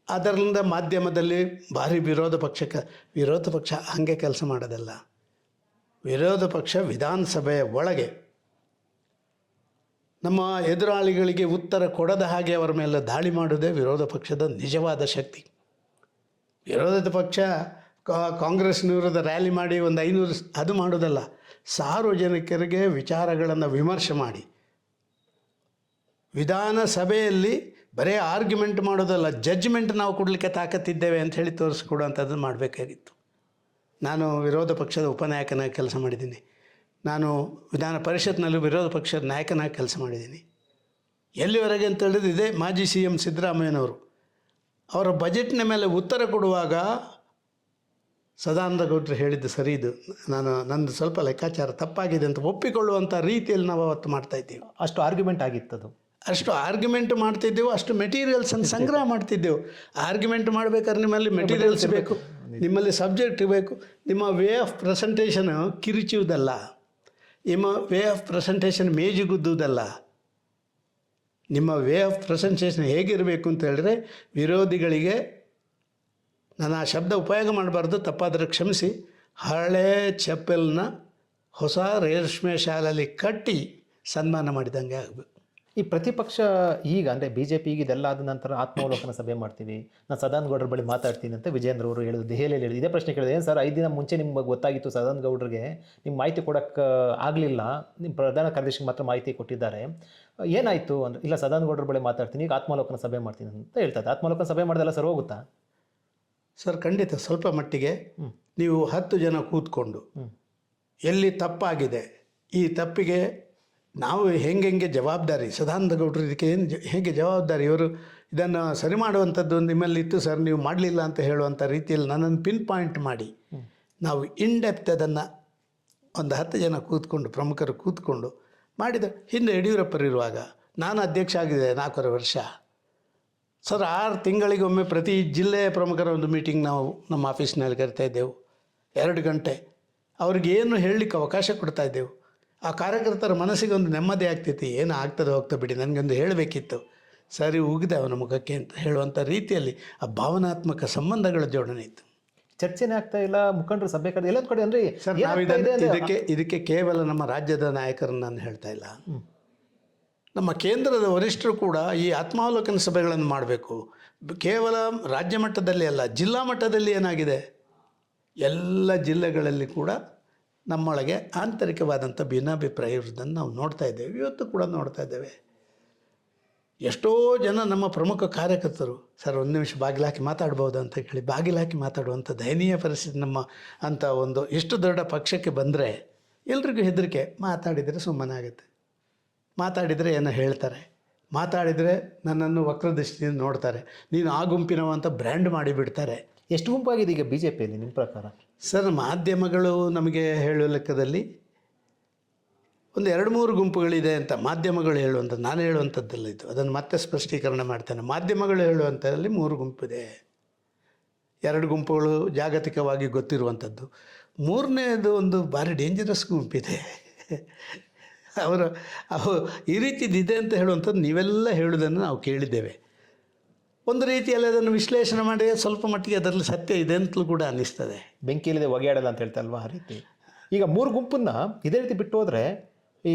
ಅದರಿಂದ ಮಾಧ್ಯಮದಲ್ಲಿ ಭಾರಿ ವಿರೋಧ ಪಕ್ಷ ಹಾಗೆ ಕೆಲಸ ಮಾಡೋದಲ್ಲ. ವಿರೋಧ ಪಕ್ಷ ವಿಧಾನಸಭೆಯ ಒಳಗೆ ನಮ್ಮ ಎದುರಾಳಿಗಳಿಗೆ ಉತ್ತರ ಕೊಡದ ಹಾಗೆ ಅವರ ಮೇಲೆ ದಾಳಿ ಮಾಡೋದೇ ವಿರೋಧ ಪಕ್ಷದ ನಿಜವಾದ ಶಕ್ತಿ. ವಿರೋಧದ ಪಕ್ಷ ಕಾಂಗ್ರೆಸ್ನ ವಿರುದ್ಧ ರ್ಯಾಲಿ ಮಾಡಿ ಒಂದು 500 ಅದು ಮಾಡೋದಲ್ಲ, ಸಾರ್ವಜನಿಕರಿಗೆ ವಿಚಾರಗಳನ್ನು ವಿಮರ್ಶೆ ಮಾಡಿ ವಿಧಾನಸಭೆಯಲ್ಲಿ ಬರೀ ಆರ್ಗ್ಯುಮೆಂಟ್ ಮಾಡೋದಲ್ಲ, ಜಡ್ಜ್ಮೆಂಟ್ ನಾವು ಕೊಡಲಿಕ್ಕೆ ತಾಕತ್ತಿದ್ದೇವೆ ಅಂತ ಹೇಳಿ ತೋರಿಸ್ಕೊಡುವಂಥದ್ದು ಮಾಡಬೇಕಾಗಿತ್ತು. ನಾನು ವಿರೋಧ ಪಕ್ಷದ ಉಪನಾಯಕನಾಗಿ ಕೆಲಸ ಮಾಡಿದ್ದೀನಿ. ನಾನು ವಿಧಾನ ಪರಿಷತ್ನಲ್ಲೂ ವಿರೋಧ ಪಕ್ಷದ ನಾಯಕನಾಗಿ ಕೆಲಸ ಮಾಡಿದ್ದೀನಿ. ಎಲ್ಲಿವರೆಗೆ ಅಂತ ಹೇಳಿದ್ರೆ ಇದೇ ಮಾಜಿ ಸಿ ಎಂ ಸಿದ್ದರಾಮಯ್ಯನವರು ಅವರ ಬಜೆಟ್ನ ಮೇಲೆ ಉತ್ತರ ಕೊಡುವಾಗ ಸದಾನಂದ ಗೌಡರು ಹೇಳಿದ್ದು ಸರಿ, ಇದು ನಂದು ಸ್ವಲ್ಪ ಲೆಕ್ಕಾಚಾರ ತಪ್ಪಾಗಿದೆ ಅಂತ ಒಪ್ಪಿಕೊಳ್ಳುವಂಥ ರೀತಿಯಲ್ಲಿ ನಾವು ಅವತ್ತು ಮಾಡ್ತಾಯಿದ್ದೀವಿ. ಅಷ್ಟು ಆರ್ಗ್ಯುಮೆಂಟ್ ಆಗಿತ್ತದು. ಅಷ್ಟು ಆರ್ಗ್ಯುಮೆಂಟ್ ಮಾಡ್ತಿದ್ದೆವು, ಅಷ್ಟು ಮೆಟೀರಿಯಲ್ಸನ್ನು ಸಂಗ್ರಹ ಮಾಡ್ತಿದ್ದೆವು. ಆರ್ಗ್ಯುಮೆಂಟ್ ಮಾಡಬೇಕಾದ್ರೆ ನಿಮ್ಮಲ್ಲಿ ಮೆಟೀರಿಯಲ್ಸ್ ಬೇಕು, ನಿಮ್ಮಲ್ಲಿ ಸಬ್ಜೆಕ್ಟ್ ಬೇಕು. ನಿಮ್ಮ ವೇ ಆಫ್ ಪ್ರೆಸೆಂಟೇಷನ್ ಕಿರಿಚುವುದಲ್ಲ, ನಿಮ್ಮ ವೇ ಆಫ್ ಪ್ರೆಸೆಂಟೇಷನ್ ಮೇಜುಗುದ್ದುವುದಲ್ಲ. ನಿಮ್ಮ ವೇ ಆಫ್ ಪ್ರೆಸೆಂಟೇಷನ್ ಹೇಗಿರಬೇಕು ಅಂತ ಹೇಳಿದ್ರೆ, ವಿರೋಧಿಗಳಿಗೆ, ನಾನು ಆ ಶಬ್ದ ಉಪಯೋಗ ಮಾಡಬಾರ್ದು, ತಪ್ಪಾದರೆ ಕ್ಷಮಿಸಿ, ಹಳೆ ಚಪ್ಪಲನ್ನ ಹೊಸ ರೇಷ್ಮೆ ಶಾಲೆಯಲ್ಲಿ ಕಟ್ಟಿ ಸನ್ಮಾನ ಮಾಡಿದಂಗೆ ಆಗಬೇಕು. ಈ ಪ್ರತಿಪಕ್ಷ ಈಗ ಅಂದರೆ ಬಿ ಜೆ ಪಿ ಈಗ ಇದೆಲ್ಲ ಆದ ನಂತರ ಆತ್ಮಾವಲೋಕನ ಸಭೆ ಮಾಡ್ತೀವಿ, ನಾನು ಸದಾನಂದ ಗೌಡರ ಬಳಿ ಮಾತಾಡ್ತೀನಿ ಅಂತ ವಿಜೇಂದ್ರ ಅವರು ಹೇಳಿದ್ರು. ದೆಹಲಿಯಲ್ಲಿ ಹೇಳಿದ್ರು. ಇದೇ ಪ್ರಶ್ನೆ ಕೇಳಿದೆ, ಏನು ಸರ್ 5 ದಿನ ಮುಂಚೆ ನಿಮ್ಗೆ ಗೊತ್ತಾಗಿತ್ತು ಸದಾನಂದ ಗೌಡರಿಗೆ, ನಿಮ್ಮ ಮಾಹಿತಿ ಕೊಡೋಕ್ಕೆ ಆಗಲಿಲ್ಲ, ನಿಮ್ಮ ಪ್ರಧಾನ ಕಾರ್ಯದರ್ಶಿಗೆ ಮಾತ್ರ ಮಾಹಿತಿ ಕೊಟ್ಟಿದ್ದಾರೆ, ಏನಾಯಿತು ಅಂದರೆ, ಇಲ್ಲ ಸದಾನಂದ ಗೌಡರ ಬಳಿ ಮಾತಾಡ್ತೀನಿ, ಈಗ ಆತ್ಮಾವಲೋಕನ ಸಭೆ ಮಾಡ್ತೀನಿ ಅಂತ ಹೇಳ್ತಾರೆ. ಆತ್ಮಾವಲೋಕನ ಸಭೆ ಮಾಡಿದೆಲ್ಲ ಸರ್ ಹೋಗುತ್ತಾ ಸರ್? ಖಂಡಿತ. ಸ್ವಲ್ಪ ಮಟ್ಟಿಗೆ ನೀವು 10 ಜನ ಕೂತ್ಕೊಂಡು ಎಲ್ಲಿ ತಪ್ಪಾಗಿದೆ, ಈ ತಪ್ಪಿಗೆ ನಾವು ಹೆಂಗೆ ಜವಾಬ್ದಾರಿ, ಸದಾನಂದ ಗೌಡರು ಇದಕ್ಕೆ ಏನು ಹೇಗೆ ಜವಾಬ್ದಾರಿ, ಇವರು ಇದನ್ನು ಸರಿ ಮಾಡುವಂಥದ್ದು ನಿಮ್ಮಲ್ಲಿ ಇತ್ತು ಸರ್, ನೀವು ಮಾಡಲಿಲ್ಲ ಅಂತ ಹೇಳುವಂಥ ರೀತಿಯಲ್ಲಿ ನನ್ನನ್ನು ಪಿನ್ ಪಾಯಿಂಟ್ ಮಾಡಿ ನಾವು ಇನ್ಡೆಪ್ತ್ ಅದನ್ನು ಒಂದು 10 ಜನ ಕೂತ್ಕೊಂಡು, ಪ್ರಮುಖರು ಕೂತ್ಕೊಂಡು ಮಾಡಿದ. ಹಿಂದೆ ಯಡಿಯೂರಪ್ಪರಿರುವಾಗ ನಾನು ಅಧ್ಯಕ್ಷ ಆಗಿದೆ 4 ವರ್ಷ ಸರ್. 6 ತಿಂಗಳಿಗೊಮ್ಮೆ ಪ್ರತಿ ಜಿಲ್ಲೆಯ ಪ್ರಮುಖರ ಒಂದು ಮೀಟಿಂಗ್ ನಾವು ನಮ್ಮ ಆಫೀಸ್ನಲ್ಲಿ ಕರಿತಾಯಿದ್ದೆವು. 2 ಗಂಟೆ ಅವ್ರಿಗೇನು ಹೇಳಲಿಕ್ಕೆ ಅವಕಾಶ ಕೊಡ್ತಾಯಿದ್ದೆವು. ಆ ಕಾರ್ಯಕರ್ತರ ಮನಸ್ಸಿಗೆ ಒಂದು ನೆಮ್ಮದಿ ಆಗ್ತೈತಿ, ಏನು ಆಗ್ತದೆ ಹೋಗ್ತಾ ಬಿಡಿ, ನನಗೊಂದು ಹೇಳಬೇಕಿತ್ತು, ಸರಿ ಉಗಿದೆ ಅವನ ಮುಖಕ್ಕೆ ಅಂತ ಹೇಳುವಂಥ ರೀತಿಯಲ್ಲಿ ಆ ಭಾವನಾತ್ಮಕ ಸಂಬಂಧಗಳ ಜೋಡಣೆ ಇತ್ತು. ಚರ್ಚೆನೇ ಆಗ್ತಾ ಇಲ್ಲ, ಮುಖಂಡರು ಸಭೆ ಕಡೆ ಎಲ್ಲದ ಕಡೆ ಅಂದರೆ ಸರ್ ನಾವು ಇದಕ್ಕೆ ಕೇವಲ ನಮ್ಮ ರಾಜ್ಯದ ನಾಯಕರನ್ನು ನಾನು ಹೇಳ್ತಾ ಇಲ್ಲ, ನಮ್ಮ ಕೇಂದ್ರದ ವರಿಷ್ಠರು ಕೂಡ ಈ ಆತ್ಮಾವಲೋಕನ ಸಭೆಗಳನ್ನು ಮಾಡಬೇಕು. ಕೇವಲ ರಾಜ್ಯ ಮಟ್ಟದಲ್ಲಿ ಅಲ್ಲ, ಜಿಲ್ಲಾ ಮಟ್ಟದಲ್ಲಿ ಏನಾಗಿದೆ, ಎಲ್ಲ ಜಿಲ್ಲೆಗಳಲ್ಲಿ ಕೂಡ ನಮ್ಮೊಳಗೆ ಆಂತರಿಕವಾದಂಥ ಭಿನ್ನಾಭಿಪ್ರಾಯ ಇರೋದನ್ನು ನಾವು ನೋಡ್ತಾ ಇದ್ದೇವೆ, ಇವತ್ತು ಕೂಡ ನೋಡ್ತಾ ಇದ್ದೇವೆ. ಎಷ್ಟೋ ಜನ ನಮ್ಮ ಪ್ರಮುಖ ಕಾರ್ಯಕರ್ತರು ಸರ್ 1 ನಿಮಿಷ ಬಾಗಿಲಾಕಿ ಮಾತಾಡ್ಬೋದು ಅಂತ ಹೇಳಿ ಬಾಗಿಲಾಕಿ ಮಾತಾಡುವಂಥ ದಯನೀಯ ಪರಿಸ್ಥಿತಿ ನಮ್ಮ ಅಂಥ ಒಂದು ಇಷ್ಟು ದೊಡ್ಡ ಪಕ್ಷಕ್ಕೆ ಬಂದರೆ ಎಲ್ರಿಗೂ ಹೆದರಿಕೆ. ಮಾತಾಡಿದರೆ ಸುಮ್ಮನೆ ಆಗುತ್ತೆ, ಮಾತಾಡಿದರೆ ಏನೋ ಹೇಳ್ತಾರೆ, ಮಾತಾಡಿದರೆ ನನ್ನನ್ನು ವಕ್ರದೃಷ್ಟಿಯಿಂದ ನೋಡ್ತಾರೆ, ನೀನು ಆ ಗುಂಪಿನವ ಅಂತ ಬ್ರ್ಯಾಂಡ್ ಮಾಡಿಬಿಡ್ತಾರೆ. ಎಷ್ಟು ಗುಂಪಾಗಿದೆ ಈಗ ಬಿ ಜೆ ಪಿಯಲ್ಲಿ ನಿಮ್ಮ ಪ್ರಕಾರ? ಸರ್ ಮಾಧ್ಯಮಗಳು ನಮಗೆ ಹೇಳುವ ಲೆಕ್ಕದಲ್ಲಿ ಒಂದು 2-3 ಗುಂಪುಗಳಿದೆ ಅಂತ ಮಾಧ್ಯಮಗಳು ಹೇಳುವಂಥದ್ದು, ನಾನು ಹೇಳುವಂಥದ್ದಲ್ಲ ಇದು, ಅದನ್ನು ಮತ್ತೆ ಸ್ಪಷ್ಟೀಕರಣ ಮಾಡ್ತೇನೆ. ಮಾಧ್ಯಮಗಳು ಹೇಳುವಂಥದ್ರಲ್ಲಿ 3 ಗುಂಪಿದೆ. 2 ಗುಂಪುಗಳು ಜಾಗತಿಕವಾಗಿ ಗೊತ್ತಿರುವಂಥದ್ದು, 3ನೇದು ಒಂದು ಭಾರಿ ಡೇಂಜರಸ್ ಗುಂಪಿದೆ. ಅವು ಈ ರೀತಿದಿದೆ ಅಂತ ಹೇಳುವಂಥದ್ದು ನೀವೆಲ್ಲ ಹೇಳುವುದನ್ನು ನಾವು ಕೇಳಿದ್ದೇವೆ. ಒಂದು ರೀತಿಯಲ್ಲಿ ಅದನ್ನು ವಿಶ್ಲೇಷಣೆ ಮಾಡಿ ಸ್ವಲ್ಪ ಮಟ್ಟಿಗೆ ಅದರಲ್ಲಿ ಸತ್ಯ ಇದೆ ಅಂತಲೂ ಕೂಡ ಅನ್ನಿಸ್ತದೆ. ಬೆಂಕಿಯಲ್ಲಿದೆ ಹೊಗೆಯಾಡಲ್ಲ ಅಂತ ಹೇಳ್ತಾರಲ್ವ, ಆ ರೀತಿ. ಈಗ 3 ಗುಂಪನ್ನ ಇದೇ ರೀತಿ ಬಿಟ್ಟು ಹೋದರೆ ಈ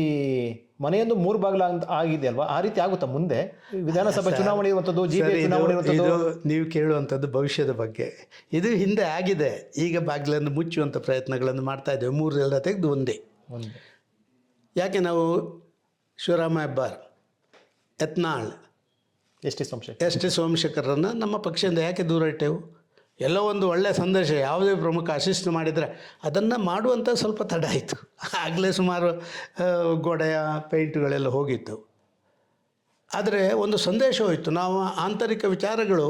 ಮನೆಯೊಂದು 3 ಬಾಗಿಲ ಅಂತ ಆಗಿದೆ ಅಲ್ವಾ, ಆ ರೀತಿ ಆಗುತ್ತಾ ಮುಂದೆ? ವಿಧಾನಸಭೆ ಚುನಾವಣೆ ಇರುವಂಥದ್ದು, ಚುನಾವಣೆ ಇರುವಂಥದ್ದು, ನೀವು ಕೇಳುವಂಥದ್ದು ಭವಿಷ್ಯದ ಬಗ್ಗೆ. ಇದು ಹಿಂದೆ ಆಗಿದೆ, ಈಗ ಬಾಗಿಲನ್ನು ಮುಚ್ಚುವಂಥ ಪ್ರಯತ್ನಗಳನ್ನು ಮಾಡ್ತಾ ಇದ್ದೇವೆ. 3 ಎಲ್ಲ ತೆಗೆದು ಒಂದೇ. ಯಾಕೆ ನಾವು ಶಿವರಾಮ ಹೆಬ್ಬಾರ್, ಯತ್ನಾಳ್, ಎಸ್ ಟಿ ಸೋಮಶೇಖರನ್ನು ನಮ್ಮ ಪಕ್ಷದಿಂದ ಯಾಕೆ ದೂರ ಇಟ್ಟೆವು? ಎಲ್ಲೋ ಒಂದು ಒಳ್ಳೆಯ ಸಂದೇಶ ಯಾವುದೇ ಪ್ರಮುಖ ಅಸಿಸ್ಟ್ ಮಾಡಿದರೆ ಅದನ್ನು ಮಾಡುವಂಥ ಸ್ವಲ್ಪ ತಡ ಆಯಿತು. ಆಗಲೇ ಸುಮಾರು ಗೋಡೆಯ ಪೇಂಟ್ಗಳೆಲ್ಲ ಹೋಗಿತ್ತು. ಆದರೆ ಒಂದು ಸಂದೇಶ ಹೋಯಿತು. ನಾವು ಆಂತರಿಕ ವಿಚಾರಗಳು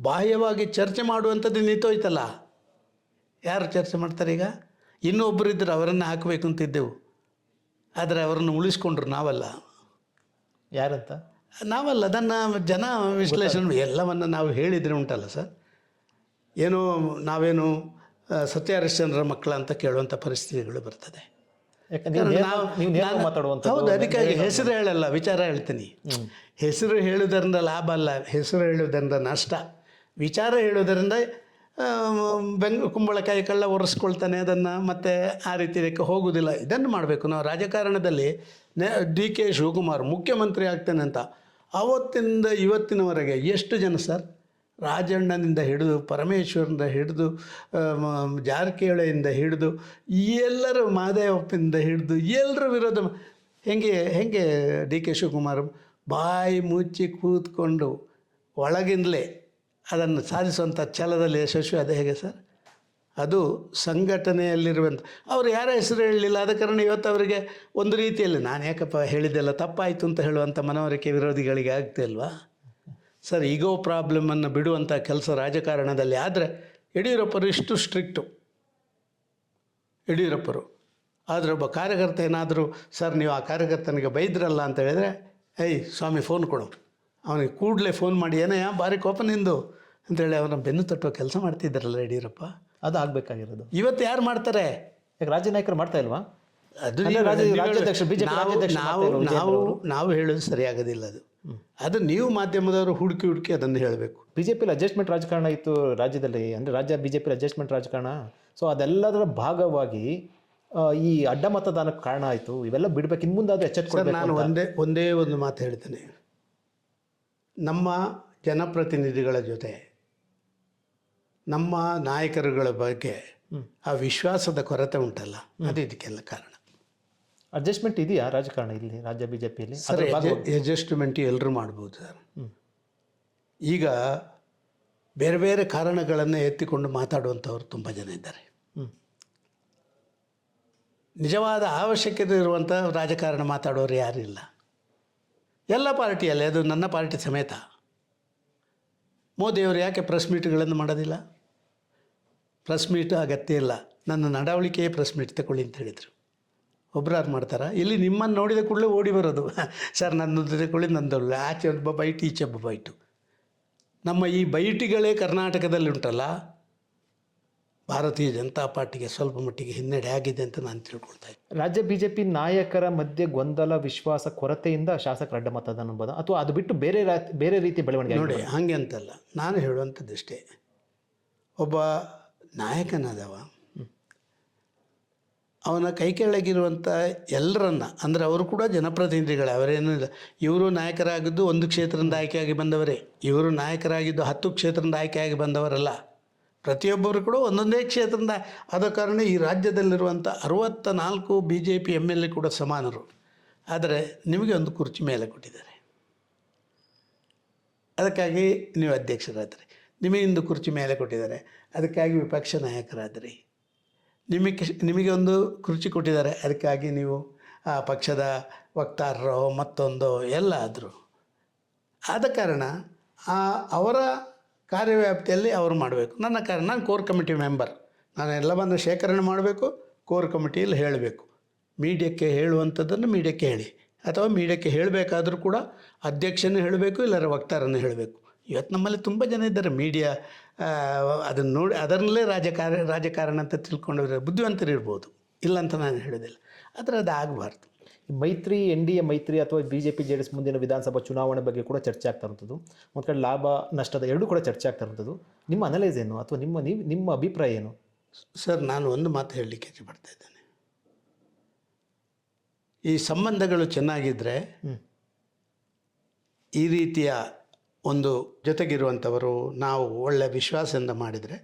ಬಾಹ್ಯವಾಗಿ ಚರ್ಚೆ ಮಾಡುವಂಥದ್ದು ನಿಂತೋಯ್ತಲ್ಲ. ಯಾರು ಚರ್ಚೆ ಮಾಡ್ತಾರೆ ಈಗ? ಇನ್ನೊಬ್ಬರು ಇದ್ದರೆ ಅವರನ್ನು ಹಾಕಬೇಕು ಅಂತಿದ್ದೆವು, ಆದರೆ ಅವರನ್ನು ಉಳಿಸ್ಕೊಂಡ್ರು ನಾವಲ್ಲ. ಯಾರಂತ? ನಾವಲ್ಲ. ಅದನ್ನು ಜನ ವಿಶ್ಲೇಷಣೆ ಎಲ್ಲವನ್ನು ನಾವು ಹೇಳಿದರೆ ಉಂಟಲ್ಲ ಸರ್, ಏನೋ ನಾವೇನು ಸತ್ಯ ಹರಿಶ್ಚಂದ್ರ ಮಕ್ಕಳ ಅಂತ ಕೇಳುವಂಥ ಪರಿಸ್ಥಿತಿಗಳು ಬರ್ತದೆ. ಹೌದು, ಅದಕ್ಕಾಗಿ ಹೆಸರು ಹೇಳಲ್ಲ, ವಿಚಾರ ಹೇಳ್ತೀನಿ. ಹೆಸರು ಹೇಳುವುದರಿಂದ ಲಾಭ ಅಲ್ಲ, ಹೆಸರು ಹೇಳುವುದರಿಂದ ನಷ್ಟ. ವಿಚಾರ ಹೇಳುವುದರಿಂದ ಕುಂಬಳಕಾಯಿ ಕಳ್ಳ ಒರೆಸ್ಕೊಳ್ತಾನೆ, ಅದನ್ನು ಮತ್ತೆ ಆ ರೀತಿ ಹೋಗುವುದಿಲ್ಲ. ಇದನ್ನು ಮಾಡಬೇಕು ನಾವು. ರಾಜಕಾರಣದಲ್ಲಿ ಡಿ.ಕೆ. ಶಿವಕುಮಾರ್ ಮುಖ್ಯಮಂತ್ರಿ ಆಗ್ತಾನೆ ಅಂತ ಆವತ್ತಿಂದ ಇವತ್ತಿನವರೆಗೆ ಎಷ್ಟು ಜನ ಸರ್, ರಾಜಣ್ಣನಿಂದ ಹಿಡಿದು ಪರಮೇಶ್ವರನಿಂದ ಹಿಡಿದು ಜಾರಕಿಹೊಳಿಯಿಂದ ಹಿಡಿದು ಎಲ್ಲರೂ, ಮಹದೇವಪ್ಪನಿಂದ ಹಿಡಿದು ಎಲ್ಲರ ವಿರೋಧ. ಹೆಂಗೆ ಡಿ.ಕೆ. ಶಿವಕುಮಾರ್ ಬಾಯಿ ಮುಚ್ಚಿ ಕೂತ್ಕೊಂಡು ಒಳಗಿಂದಲೇ ಅದನ್ನು ಸಾಧಿಸುವಂಥ ಛಲದಲ್ಲಿ ಯಶಸ್ವಿ. ಅದೇ ಹೇಗೆ ಸರ್? ಅದು ಸಂಘಟನೆಯಲ್ಲಿರುವಂಥ ಅವ್ರು ಯಾರ ಹೆಸರು ಹೇಳಲಿಲ್ಲ. ಆದ ಕಾರಣ ಇವತ್ತು ಅವರಿಗೆ ಒಂದು ರೀತಿಯಲ್ಲಿ ನಾನು ಯಾಕಪ್ಪ ಹೇಳಿದ್ದೆಲ್ಲ ತಪ್ಪಾಯಿತು ಅಂತ ಹೇಳುವಂಥ ಮನವರಿಕೆ ವಿರೋಧಿಗಳಿಗೆ ಆಗ್ತಿಲ್ವಾ ಸರ್? ಈಗೋ ಪ್ರಾಬ್ಲಮನ್ನು ಬಿಡುವಂಥ ಕೆಲಸ ರಾಜಕಾರಣದಲ್ಲಿ ಆದರೆ ಯಡಿಯೂರಪ್ಪರು ಇಷ್ಟು ಸ್ಟ್ರಿಕ್ಟು. ಯಡಿಯೂರಪ್ಪರು ಆದರೆ ಒಬ್ಬ ಕಾರ್ಯಕರ್ತ ಏನಾದರೂ ಸರ್ ನೀವು ಆ ಕಾರ್ಯಕರ್ತನಿಗೆ ಬೈದ್ರಲ್ಲ ಅಂತ ಹೇಳಿದರೆ, ಏಯ್ ಸ್ವಾಮಿ ಫೋನ್ ಕೊಡು, ಅವನಿಗೆ ಕೂಡಲೇ ಫೋನ್ ಮಾಡಿ ಏನಯ್ಯ ಭಾರಿ ಕೋಪ ನಿಂದು ಅಂತೇಳಿ ಅವನ ಬೆನ್ನು ತಟ್ಟುವ ಕೆಲಸ ಮಾಡ್ತಿದ್ದಾರಲ್ಲ ಯಡಿಯೂರಪ್ಪ. ಅದು ಆಗಬೇಕಾಗಿರೋದು. ಇವತ್ತು ಯಾರು ಮಾಡ್ತಾರೆ? ಯಾಕೆ ರಾಜ್ಯ ನಾಯಕರು ಮಾಡ್ತಾ ಇಲ್ವಾ? ಅದು ಅಂದ್ರೆ ರಾಜ್ಯಾಧ್ಯಕ್ಷರು, ಬಿಜೆಪಿ ರಾಜ್ಯಾಧ್ಯಕ್ಷರು ಮಾಡ್ತಾ ಇಲ್ವಾ ವಿಜಯೇಂದ್ರ ಅವರು? ನಾವು ಹೇಳೋದು ಸರಿಯಾಗೋದಿಲ್ಲ. ಅದು ನೀವು ಮಾಧ್ಯಮದವರು ಹುಡುಕಿ ಅದನ್ನು ಹೇಳಬೇಕು. ಬಿಜೆಪಿಲಿ ಅಡ್ಜಸ್ಟ್ಮೆಂಟ್ ರಾಜಕಾರಣ ಇತ್ತು ರಾಜ್ಯದಲ್ಲಿ, ಅಂದರೆ ರಾಜ್ಯ ಬಿಜೆಪಿ ಅಡ್ಜಸ್ಟ್ಮೆಂಟ್ ರಾಜಕಾರಣ. ಸೊ ಅದೆಲ್ಲದರ ಭಾಗವಾಗಿ ಈ ಅಡ್ಡ ಮತದಾನಕ್ಕೆ ಕಾರಣ ಆಯಿತು. ಇವೆಲ್ಲ ಬಿಡ್ಬೇಕು, ಇನ್ನು ಮುಂದೆ ಅದು ಎಚ್ಚೆತ್ಕೊಳ್ಬೇಕು. ನಾನು ಒಂದೇ ಒಂದು ಮಾತು ಹೇಳ್ತೇನೆ. ನಮ್ಮ ಜನಪ್ರತಿನಿಧಿಗಳ ಜೊತೆ ನಮ್ಮ ನಾಯಕರುಗಳ ಬಗ್ಗೆ ಆ ವಿಶ್ವಾಸದ ಕೊರತೆ ಉಂಟಲ್ಲ, ಅದು ಇದಕ್ಕೆಲ್ಲ ಕಾರಣ. ಅಡ್ಜಸ್ಟ್ಮೆಂಟ್ ಇದೆಯಾ ರಾಜಕಾರಣ ಇಲ್ಲಿ ರಾಜ್ಯ ಬಿಜೆಪಿಯಲ್ಲಿ? ಸರ್ ಅಡ್ಜಸ್ಟ್ಮೆಂಟ್ ಎಲ್ಲರೂ ಮಾಡ್ಬೋದು ಸರ್. ಈಗ ಬೇರೆ ಬೇರೆ ಕಾರಣಗಳನ್ನು ಎತ್ತಿಕೊಂಡು ಮಾತಾಡುವಂಥವ್ರು ತುಂಬ ಜನ ಇದ್ದಾರೆ. ನಿಜವಾದ ಅವಶ್ಯಕತೆ ಇರುವಂಥ ರಾಜಕಾರಣ ಮಾತಾಡೋರು ಯಾರಿಲ್ಲ ಎಲ್ಲ ಪಾರ್ಟಿಯಲ್ಲಿ. ಅದು ನನ್ನ ಪಾರ್ಟಿ ಸಮೇತ. ಮೋದಿಯವರು ಯಾಕೆ ಪ್ರೆಸ್ ಮೀಟ್ಗಳನ್ನು ಮಾಡೋದಿಲ್ಲ? ಪ್ರೆಸ್ ಮೀಟ್ ಅಗತ್ಯ ಇಲ್ಲ, ನನ್ನ ನಡವಳಿಕೆಯೇ ಪ್ರೆಸ್ ಮೀಟ್ ತಗೊಳ್ಳಿ ಅಂತ ಹೇಳಿದರು. ಒಬ್ಬರಾರು ಮಾಡ್ತಾರಾ? ಇಲ್ಲಿ ನಿಮ್ಮನ್ನು ನೋಡಿದ ಕೂಡಲೇ ಓಡಿ ಬರೋದು, ಸರ್ ನನ್ನದು ತಗೊಳ್ಳಿ, ನಂದಲ್ಲ, ಆಚೆ ಒಬ್ಬ ಬೈಟು ಈಚೆ ಒಬ್ಬ ಬೈಟು. ನಮ್ಮ ಈ ಬೈಟಿಗಳೇ ಕರ್ನಾಟಕದಲ್ಲಿ ಉಂಟಲ್ಲ, ಭಾರತೀಯ ಜನತಾ ಪಾರ್ಟಿಗೆ ಸ್ವಲ್ಪ ಮಟ್ಟಿಗೆ ಹಿನ್ನಡೆ ಆಗಿದೆ ಅಂತ ನಾನು ತಿಳ್ಕೊಳ್ತಾ ಇದ್ದೆ. ರಾಜ್ಯ ಬಿಜೆಪಿ ನಾಯಕರ ಮಧ್ಯೆ ಗೊಂದಲ, ವಿಶ್ವಾಸ ಕೊರತೆಯಿಂದ ಶಾಸಕರ ಅಡ್ಡ ಮತದಾನ ಅನ್ಬೋದು, ಅಥವಾ ಅದು ಬಿಟ್ಟು ಬೇರೆ ರೀತಿಯ ಬೆಳವಣಿಗೆ? ನೋಡಿ, ಹಾಗೆ ಅಂತಲ್ಲ, ನಾನು ಹೇಳುವಂಥದ್ದಷ್ಟೇ. ಒಬ್ಬ ನಾಯಕನಾದವ ಅವನ ಕೈ ಕೆಳಗಿರುವಂಥ ಎಲ್ಲರನ್ನ, ಅಂದರೆ ಅವರು ಕೂಡ ಜನಪ್ರತಿನಿಧಿಗಳೇ, ಅವರೇನು ಇಲ್ಲ. ಇವರು ನಾಯಕರಾಗಿದ್ದು ಒಂದು ಕ್ಷೇತ್ರದಿಂದ ಆಯ್ಕೆಯಾಗಿ ಬಂದವರೇ, ಇವರು ನಾಯಕರಾಗಿದ್ದು 10 ಕ್ಷೇತ್ರದಿಂದ ಆಯ್ಕೆಯಾಗಿ ಬಂದವರಲ್ಲ. ಪ್ರತಿಯೊಬ್ಬರು ಕೂಡ ಒಂದೊಂದೇ ಕ್ಷೇತ್ರದಿಂದ. ಆದ ಕಾರಣ ಈ ರಾಜ್ಯದಲ್ಲಿರುವಂಥ 64 BJP MLA ಕೂಡ ಸಮಾನರು. ಆದರೆ ನಿಮಗೆ ಒಂದು ಕುರ್ಚಿ ಮೇಲೆ ಕೊಟ್ಟಿದ್ದಾರೆ, ಅದಕ್ಕಾಗಿ ನೀವು ಅಧ್ಯಕ್ಷರಾದ್ರಿ. ನಿಮಗೊಂದು ಕುರ್ಚಿ ಮೇಲೆ ಕೊಟ್ಟಿದ್ದಾರೆ, ಅದಕ್ಕಾಗಿ ವಿಪಕ್ಷ ನಾಯಕರಾದ್ರಿ. ನಿಮಗೆ ಒಂದು ಕುರ್ಚಿ ಕೊಟ್ಟಿದ್ದಾರೆ, ಅದಕ್ಕಾಗಿ ನೀವು ಆ ಪಕ್ಷದ ವಕ್ತಾರರೋ ಮತ್ತೊಂದು ಎಲ್ಲ ಆದರು. ಆದ ಕಾರಣ ಅವರ ಕಾರ್ಯವ್ಯಾಪ್ತಿಯಲ್ಲಿ ಅವರು ಮಾಡಬೇಕು. ನಾನು ಕೋರ್ ಕಮಿಟಿ ಮೆಂಬರ್, ನಾನು ಎಲ್ಲವನ್ನು ಶೇಖರಣೆ ಮಾಡಬೇಕು, ಕೋರ್ ಕಮಿಟಿಯಲ್ಲಿ ಹೇಳಬೇಕು. ಮೀಡಿಯಾಕ್ಕೆ ಹೇಳುವಂಥದ್ದನ್ನು ಮೀಡಿಯಾಕ್ಕೆ ಹೇಳಿ, ಅಥವಾ ಮೀಡಿಯಾಕ್ಕೆ ಹೇಳಬೇಕಾದ್ರೂ ಕೂಡ ಅಧ್ಯಕ್ಷನೇ ಹೇಳಬೇಕು, ಇಲ್ಲರ ವಕ್ತಾರನೇ ಹೇಳಬೇಕು. ಇವತ್ತು ನಮ್ಮಲ್ಲಿ ತುಂಬ ಜನ ಇದ್ದಾರೆ ಮೀಡಿಯಾ ಅದನ್ನು ನೋಡಿ ಅದರಲ್ಲೇ ರಾಜಕಾರಣ ಅಂತ ತಿಳ್ಕೊಂಡಿರೋ ಬುದ್ಧಿವಂತರು ಇರ್ಬೋದು, ಇಲ್ಲ ಅಂತ ನಾನು ಹೇಳೋದಿಲ್ಲ. ಆದರೆ ಅದು ಆಗಬಾರ್ದು. ಮೈತ್ರಿ, NDA ಮೈತ್ರಿ ಅಥವಾ BJP JDS ಮುಂದಿನ ವಿಧಾನಸಭಾ ಚುನಾವಣೆ ಬಗ್ಗೆ ಕೂಡ ಚರ್ಚೆ ಆಗ್ತಾ ಇರುವಂಥದ್ದು. ಒಂದು ಕಡೆ ಲಾಭ ನಷ್ಟದ ಎರಡೂ ಕೂಡ ಚರ್ಚೆ ಆಗ್ತಾ ಇರುವಂಥದ್ದು. ನಿಮ್ಮ ಅನಲೈಸ್ ಏನು, ಅಥವಾ ನಿಮ್ಮ ಅಭಿಪ್ರಾಯ ಏನು? ಸರ್, ನಾನು ಒಂದು ಮಾತು ಹೇಳಲಿಕ್ಕೆ ಇಷ್ಟಪಡ್ತಾ ಇದ್ದೇನೆ. ಈ ಸಂಬಂಧಗಳು ಚೆನ್ನಾಗಿದ್ದರೆ, ಈ ರೀತಿಯ ಒಂದು ಜೊತೆಗಿರುವಂಥವರು ನಾವು ಒಳ್ಳೆಯ ವಿಶ್ವಾಸದಿಂದ ಮಾಡಿದರೆ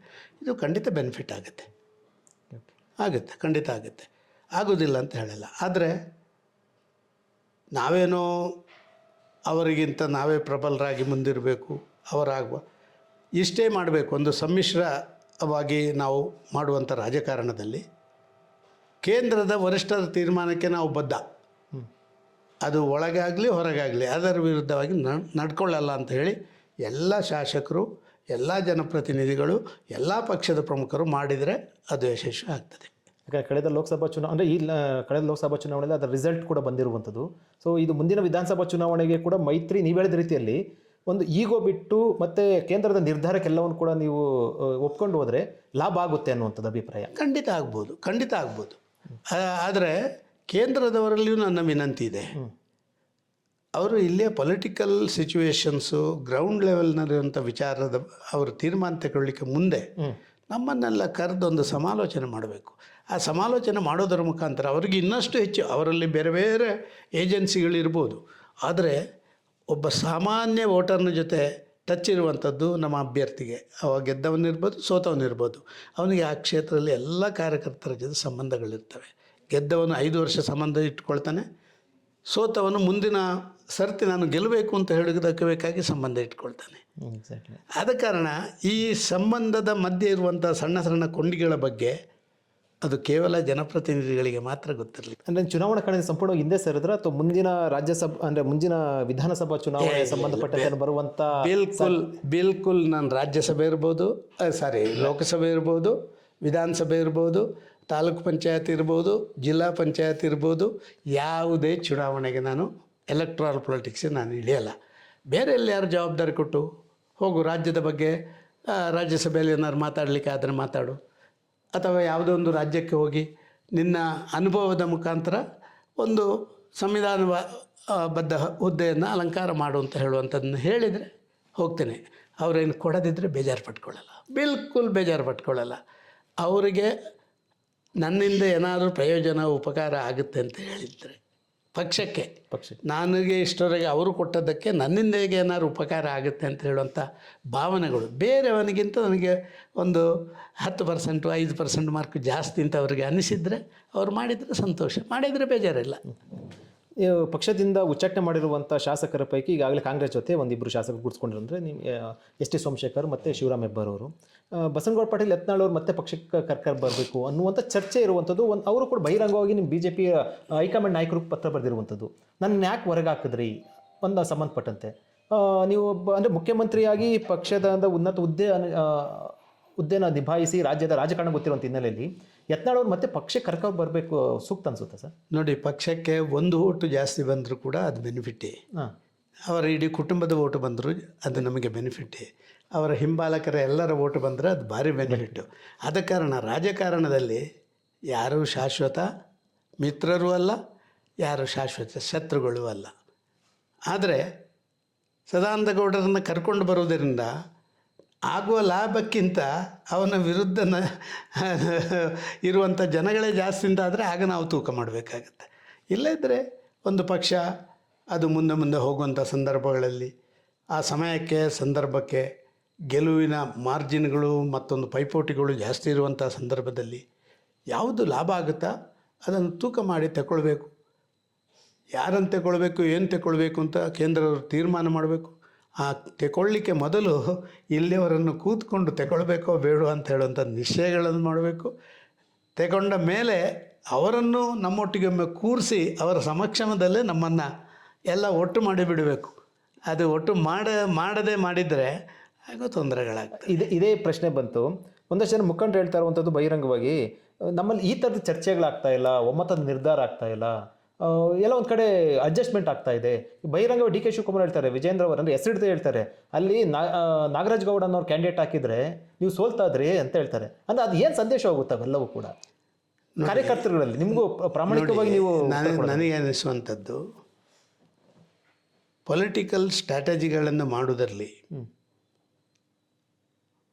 ಇದು ಖಂಡಿತ ಬೆನಿಫಿಟ್ ಆಗುತ್ತೆ, ಖಂಡಿತ ಆಗುತ್ತೆ. ಆಗೋದಿಲ್ಲ ಅಂತ ಹೇಳಲ್ಲ. ಆದರೆ ನಾವೇನೋ ಅವರಿಗಿಂತ ನಾವೇ ಪ್ರಬಲರಾಗಿ ಮುಂದಿರಬೇಕು, ಅವರಾಗುವ ಇಷ್ಟೇ ಮಾಡಬೇಕು. ಒಂದು ಸಮ್ಮಿಶ್ರವಾಗಿ ನಾವು ಮಾಡುವಂಥ ರಾಜಕಾರಣದಲ್ಲಿ ಕೇಂದ್ರದ ವರಿಷ್ಠರ ತೀರ್ಮಾನಕ್ಕೆ ನಾವು ಬದ್ಧ. ಅದು ಒಳಗಾಗಲಿ ಹೊರಗಾಗಲಿ ಅದರ ವಿರುದ್ಧವಾಗಿ ನಡ್ಕೊಳ್ಳಲ್ಲ ಅಂತ ಹೇಳಿ ಎಲ್ಲ ಶಾಸಕರು, ಎಲ್ಲ ಜನಪ್ರತಿನಿಧಿಗಳು, ಎಲ್ಲ ಪಕ್ಷದ ಪ್ರಮುಖರು ಮಾಡಿದರೆ ಅದು ಯಶಸ್ವಿ ಆಗ್ತದೆ. ಯಾಕಂದರೆ ಕಳೆದ ಲೋಕಸಭಾ ಚುನಾವಣೆ, ಕಳೆದ ಲೋಕಸಭಾ ಚುನಾವಣೆಯಲ್ಲಿ ಅದರ ರಿಸಲ್ಟ್ ಕೂಡ ಬಂದಿರುವಂಥದ್ದು. ಸೊ ಇದು ಮುಂದಿನ ವಿಧಾನಸಭಾ ಚುನಾವಣೆಗೆ ಕೂಡ ಮೈತ್ರಿ, ನೀವು ಹೇಳಿದ ರೀತಿಯಲ್ಲಿ ಒಂದು ಈಗೋ ಬಿಟ್ಟು ಮತ್ತು ಕೇಂದ್ರದ ನಿರ್ಧಾರಕ್ಕೆಲ್ಲವನ್ನು ಕೂಡ ನೀವು ಒಪ್ಕೊಂಡು ಹೋದರೆ ಲಾಭ ಆಗುತ್ತೆ ಅನ್ನುವಂಥದ್ದು ಅಭಿಪ್ರಾಯ. ಖಂಡಿತ ಆಗ್ಬೋದು. ಆದರೆ ಕೇಂದ್ರದವರಲ್ಲಿಯೂ ನನ್ನ ವಿನಂತಿ ಇದೆ, ಅವರು ಇಲ್ಲಿಯ ಪೊಲಿಟಿಕಲ್ ಸಿಚುವೇಶನ್ಸು ಗ್ರೌಂಡ್ ಲೆವೆಲ್ನಲ್ಲಿರುವಂಥ ವಿಚಾರದ ಅವರು ತೀರ್ಮಾನ ತಗೊಳ್ಳಿಕ್ಕೆ ಮುಂದೆ ನಮ್ಮನ್ನೆಲ್ಲ ಕರೆದೊಂದು ಸಮಾಲೋಚನೆ ಮಾಡಬೇಕು. ಆ ಸಮಾಲೋಚನೆ ಮಾಡೋದರ ಮುಖಾಂತರ ಅವರಿಗೆ ಇನ್ನಷ್ಟು ಹೆಚ್ಚು, ಅವರಲ್ಲಿ ಬೇರೆ ಬೇರೆ ಏಜೆನ್ಸಿಗಳಿರ್ಬೋದು, ಆದರೆ ಒಬ್ಬ ಸಾಮಾನ್ಯ ವೋಟರ್ನ ಜೊತೆ ಟಚ್ ಇರುವಂಥದ್ದು ನಮ್ಮ ಅಭ್ಯರ್ಥಿಗೆ. ಅವ ಗೆದ್ದವನಿರ್ಬೋದು, ಸೋತವನಿರ್ಬೋದು, ಅವನಿಗೆ ಆ ಕ್ಷೇತ್ರದಲ್ಲಿ ಎಲ್ಲ ಕಾರ್ಯಕರ್ತರ ಜೊತೆ ಸಂಬಂಧಗಳಿರ್ತವೆ. ಗೆದ್ದವನು 5 ವರ್ಷ ಸಂಬಂಧ ಇಟ್ಕೊಳ್ತಾನೆ, ಸೋತವನು ಮುಂದಿನ ಸರ್ತಿ ನಾನು ಗೆಲ್ಲಬೇಕು ಅಂತ ಹೇಳೋದಕ್ಕೆ ಬೇಕಾಗಿ ಸಂಬಂಧ ಇಟ್ಕೊಳ್ತಾನೆ. ಎಕ್ಸಾಕ್ಟ್ಲಿ. ಆದ ಕಾರಣ ಈ ಸಂಬಂಧದ ಮಧ್ಯೆ ಇರುವಂಥ ಸಣ್ಣ ಸಣ್ಣ ಕೊಂಡಿಗಳ ಬಗ್ಗೆ ಅದು ಕೇವಲ ಜನಪ್ರತಿನಿಧಿಗಳಿಗೆ ಮಾತ್ರ ಗೊತ್ತಿರಲಿ. ಅಂದರೆ ಚುನಾವಣಾ ಕಣದಿಂದ ಸಂಪೂರ್ಣವಾಗಿ ಹಿಂದೆ ಸರಿದ್ರೆ ಅಥವಾ ಮುಂದಿನ ರಾಜ್ಯಸಭಾ ಅಂದರೆ ಮುಂದಿನ ವಿಧಾನಸಭಾ ಚುನಾವಣೆ ಸಂಬಂಧಪಟ್ಟಂತೆ ಬರುವಂಥ ಬಿಲ್ಕುಲ್ ನಾನು ರಾಜ್ಯಸಭೆ ಇರ್ಬೋದು, ಲೋಕಸಭೆ ಇರ್ಬೋದು, ವಿಧಾನಸಭೆ ಇರ್ಬೋದು, ತಾಲೂಕು ಪಂಚಾಯತ್ ಇರ್ಬೋದು, ಜಿಲ್ಲಾ ಪಂಚಾಯತ್ ಇರ್ಬೋದು, ಯಾವುದೇ ಚುನಾವಣೆಗೆ ನಾನು ಎಲೆಕ್ಟ್ರಲ್ ಪೊಲಿಟಿಕ್ಸಿಗೆ ನಾನು ಇಳಿಯಲ್ಲ. ಬೇರೆ ಎಲ್ಲಿ ಯಾರು ಜವಾಬ್ದಾರಿ ಕೊಟ್ಟು ಹೋಗು ರಾಜ್ಯದ ಬಗ್ಗೆ, ರಾಜ್ಯಸಭೆಯಲ್ಲಿ ಏನಾದ್ರು ಮಾತಾಡಲಿಕ್ಕೆ ಆದರೆ ಮಾತಾಡು, ಅಥವಾ ಯಾವುದೋ ಒಂದು ರಾಜ್ಯಕ್ಕೆ ಹೋಗಿ ನಿನ್ನ ಅನುಭವದ ಮುಖಾಂತರ ಒಂದು ಸಂವಿಧಾನಬದ್ಧ ಹುದ್ದೆಯನ್ನು ಅಲಂಕಾರ ಮಾಡು ಅಂತ ಹೇಳುವಂಥದ್ದನ್ನು ಹೇಳಿದರೆ ಹೋಗ್ತೇನೆ. ಅವರೇನು ಕೊಡದಿದ್ದರೆ ಬೇಜಾರು ಪಟ್ಕೊಳ್ಳಲ್ಲ, ಬಿಲ್ಕುಲ್ ಬೇಜಾರು ಪಟ್ಕೊಳ್ಳಲ್ಲ. ಅವರಿಗೆ ನನ್ನಿಂದ ಏನಾದರೂ ಪ್ರಯೋಜನ ಉಪಕಾರ ಆಗುತ್ತೆ ಅಂತ ಹೇಳಿದರೆ ಪಕ್ಷಕ್ಕೆ ನನಗೆ ಇಷ್ಟವರೆಗೆ ಅವರು ಕೊಟ್ಟದ್ದಕ್ಕೆ ನನ್ನಿಂದ ಹೇಗೆ ಏನಾದ್ರು ಉಪಕಾರ ಆಗುತ್ತೆ ಅಂತ ಹೇಳುವಂಥ ಭಾವನೆಗಳು ಬೇರೆಯವನಿಗಿಂತ ನನಗೆ ಒಂದು 10%, 5% ಮಾರ್ಕ್ ಜಾಸ್ತಿ ಅಂತ ಅವರಿಗೆ ಅನಿಸಿದರೆ ಅವ್ರು ಮಾಡಿದರೆ ಸಂತೋಷ, ಮಾಡಿದರೆ ಬೇಜಾರಿಲ್ಲ. ಪಕ್ಷದಿಂದ ಉಚ್ಚಾಟನೆ ಮಾಡಿರುವಂಥ ಶಾಸಕರ ಪೈಕಿ ಈಗಾಗಲೇ ಕಾಂಗ್ರೆಸ್ ಜೊತೆ ಒಂದಿಬ್ಬರು ಶಾಸಕರು ಗುರುತಿಸ್ಕೊಂಡಿರಂದರೆ ನಿಮ್ಮ ಎಸ್ ಟಿ ಸೋಮಶೇಖರ್ ಮತ್ತು ಶಿವರಾಮ್ ಹೆಬ್ಬಾರ್ ಅವರು. ಬಸನಗೌಡ ಪಾಟೀಲ್ ಯತ್ನಾಳ್ ಅವರು ಮತ್ತೆ ಪಕ್ಷಕ್ಕೆ ಕರ್ಕೊಂಡು ಬರಬೇಕು ಅನ್ನುವಂಥ ಚರ್ಚೆ ಇರುವಂಥದ್ದು. ಅವರು ಕೂಡ ಬಹಿರಂಗವಾಗಿ ನಿಮ್ಮ BJP ಹೈಕಮಾಂಡ್ ನಾಯಕರಿಗೆ ಪತ್ರ ಬರೆದಿರುವಂಥದ್ದು. ನನ್ನ ಯಾಕೆ ಹೊರಗೆ ಹಾಕಿದ್ರಿ ಒಂದು ಸಂಬಂಧಪಟ್ಟಂತೆ ನೀವು ಅಂದರೆ ಮುಖ್ಯಮಂತ್ರಿಯಾಗಿ ಪಕ್ಷದ ಉನ್ನತ ಹುದ್ದೆನ ನಿಭಾಯಿಸಿ ರಾಜ್ಯದ ರಾಜಕಾರಣ ಗೊತ್ತಿರುವಂಥ ಹಿನ್ನೆಲೆಯಲ್ಲಿ ಯತ್ನಾಳ್ ಅವರು ಮತ್ತೆ ಪಕ್ಷಕ್ಕೆ ಕರ್ಕೊಂಡು ಬರಬೇಕು ಸೂಕ್ತ ಅನಿಸುತ್ತೆ ಸರ್? ನೋಡಿ, ಪಕ್ಷಕ್ಕೆ ಒಂದು ಓಟು ಜಾಸ್ತಿ ಬಂದರೂ ಕೂಡ ಅದು ಬೆನಿಫಿಟ್ಟೇ. ಅವರ ಇಡೀ ಕುಟುಂಬದ ಓಟು ಬಂದರೂ ಅದು ನಮಗೆ ಬೆನಿಫಿಟ್ಟೇ. ಅವರ ಹಿಂಬಾಲಕರ ಎಲ್ಲರ ಓಟು ಬಂದರೆ ಅದು ಭಾರಿ ಬೆನಿಫಿಟ್ಟು. ಆದ ಕಾರಣ ರಾಜಕಾರಣದಲ್ಲಿ ಯಾರೂ ಶಾಶ್ವತ ಮಿತ್ರರೂ ಅಲ್ಲ, ಯಾರು ಶಾಶ್ವತ ಶತ್ರುಗಳೂ ಅಲ್ಲ. ಆದರೆ ಸದಾನಂದ ಗೌಡರನ್ನು ಕರ್ಕೊಂಡು ಬರುವುದರಿಂದ ಆಗುವ ಲಾಭಕ್ಕಿಂತ ಅವನ ವಿರುದ್ಧ ಇರುವಂಥ ಜನಗಳೇ ಜಾಸ್ತಿ ಅಂತಾದರೆ ಆಗ ನಾವು ತೂಕ ಮಾಡಬೇಕಾಗತ್ತೆ. ಇಲ್ಲದಿದ್ದರೆ ಒಂದು ಪಕ್ಷ ಅದು ಮುಂದೆ ಹೋಗುವಂಥ ಸಂದರ್ಭಗಳಲ್ಲಿ ಆ ಸಮಯಕ್ಕೆ ಸಂದರ್ಭಕ್ಕೆ ಗೆಲುವಿನ ಮಾರ್ಜಿನ್ಗಳು ಮತ್ತೊಂದು ಪೈಪೋಟಿಗಳು ಜಾಸ್ತಿ ಇರುವಂಥ ಸಂದರ್ಭದಲ್ಲಿ ಯಾವುದು ಲಾಭ ಆಗುತ್ತಾ ಅದನ್ನು ತೂಕ ಮಾಡಿ ತಗೊಳ್ಬೇಕು. ಯಾರನ್ನು ತಗೊಳ್ಬೇಕು, ಏನು ತಗೊಳ್ಬೇಕು ಅಂತ ಕೇಂದ್ರವರು ತೀರ್ಮಾನ ಮಾಡಬೇಕು. ಆ ತಗೊಳ್ಳಿಕ್ಕೆ ಮೊದಲು ಇಲ್ಲಿಯವರನ್ನು ಕೂತ್ಕೊಂಡು ತಗೊಳ್ಬೇಕೋ ಬೇಡೋ ಅಂತ ಹೇಳುವಂಥ ನಿಶ್ಚಯಗಳನ್ನು ಮಾಡಬೇಕು. ತಗೊಂಡ ಮೇಲೆ ಅವರನ್ನು ನಮ್ಮೊಟ್ಟಿಗೊಮ್ಮೆ ಕೂರಿಸಿ ಅವರ ಸಮಕ್ಷಮದಲ್ಲೇ ನಮ್ಮನ್ನು ಎಲ್ಲ ಒಟ್ಟು ಮಾಡಿಬಿಡಬೇಕು. ಅದು ಒಟ್ಟು ಮಾಡದೇ ಮಾಡಿದರೆ ಆಗೋ ತೊಂದರೆಗಳಾಗ್ತದೆ. ಇದೇ ಪ್ರಶ್ನೆ ಬಂತು. ಒಂದಷ್ಟು ಜನ ಮುಖಂಡರು ಹೇಳ್ತಾ ಇರುವಂಥದ್ದು ಬಹಿರಂಗವಾಗಿ, ನಮ್ಮಲ್ಲಿ ಈ ಥರದ ಚರ್ಚೆಗಳಾಗ್ತಾ ಇಲ್ಲ, ಒಮ್ಮತದ ನಿರ್ಧಾರ ಆಗ್ತಾ ಇಲ್ಲ, ಎಲ್ಲ ಒಂದು ಕಡೆ ಅಡ್ಜಸ್ಟ್ಮೆಂಟ್ ಆಗ್ತಾ ಇದೆ. ಬಹಿರಂಗ DK ಶಿವಕುಮಾರ್ ಹೇಳ್ತಾರೆ, ವಿಜೇಂದ್ರ ಅವರು ಅಂದರೆ ಹೆಸರಿಡ್ತಾ ಹೇಳ್ತಾರೆ, ಅಲ್ಲಿ ನಾಗರಾಜ್ ಗೌಡ ಅನ್ನೋರು ಕ್ಯಾಂಡಿಡೇಟ್ ಹಾಕಿದರೆ ನೀವು ಸೋಲ್ತಾ ಇದ್ರಿ ಅಂತ ಹೇಳ್ತಾರೆ. ಅಂದರೆ ಅದು ಏನು ಸಂದೇಶ ಹೋಗುತ್ತೆ ಅವೆಲ್ಲವೂ ಕೂಡ ಕಾರ್ಯಕರ್ತರುಗಳಲ್ಲಿ? ನಿಮಗೂ ಪ್ರಾಮಾಣಿಕವಾಗಿ ನೀವು ನನಗೆ ಅನಿಸುವಂಥದ್ದು, ಪೊಲಿಟಿಕಲ್ ಸ್ಟ್ರಾಟಜಿಗಳನ್ನು ಮಾಡುವುದರಲ್ಲಿ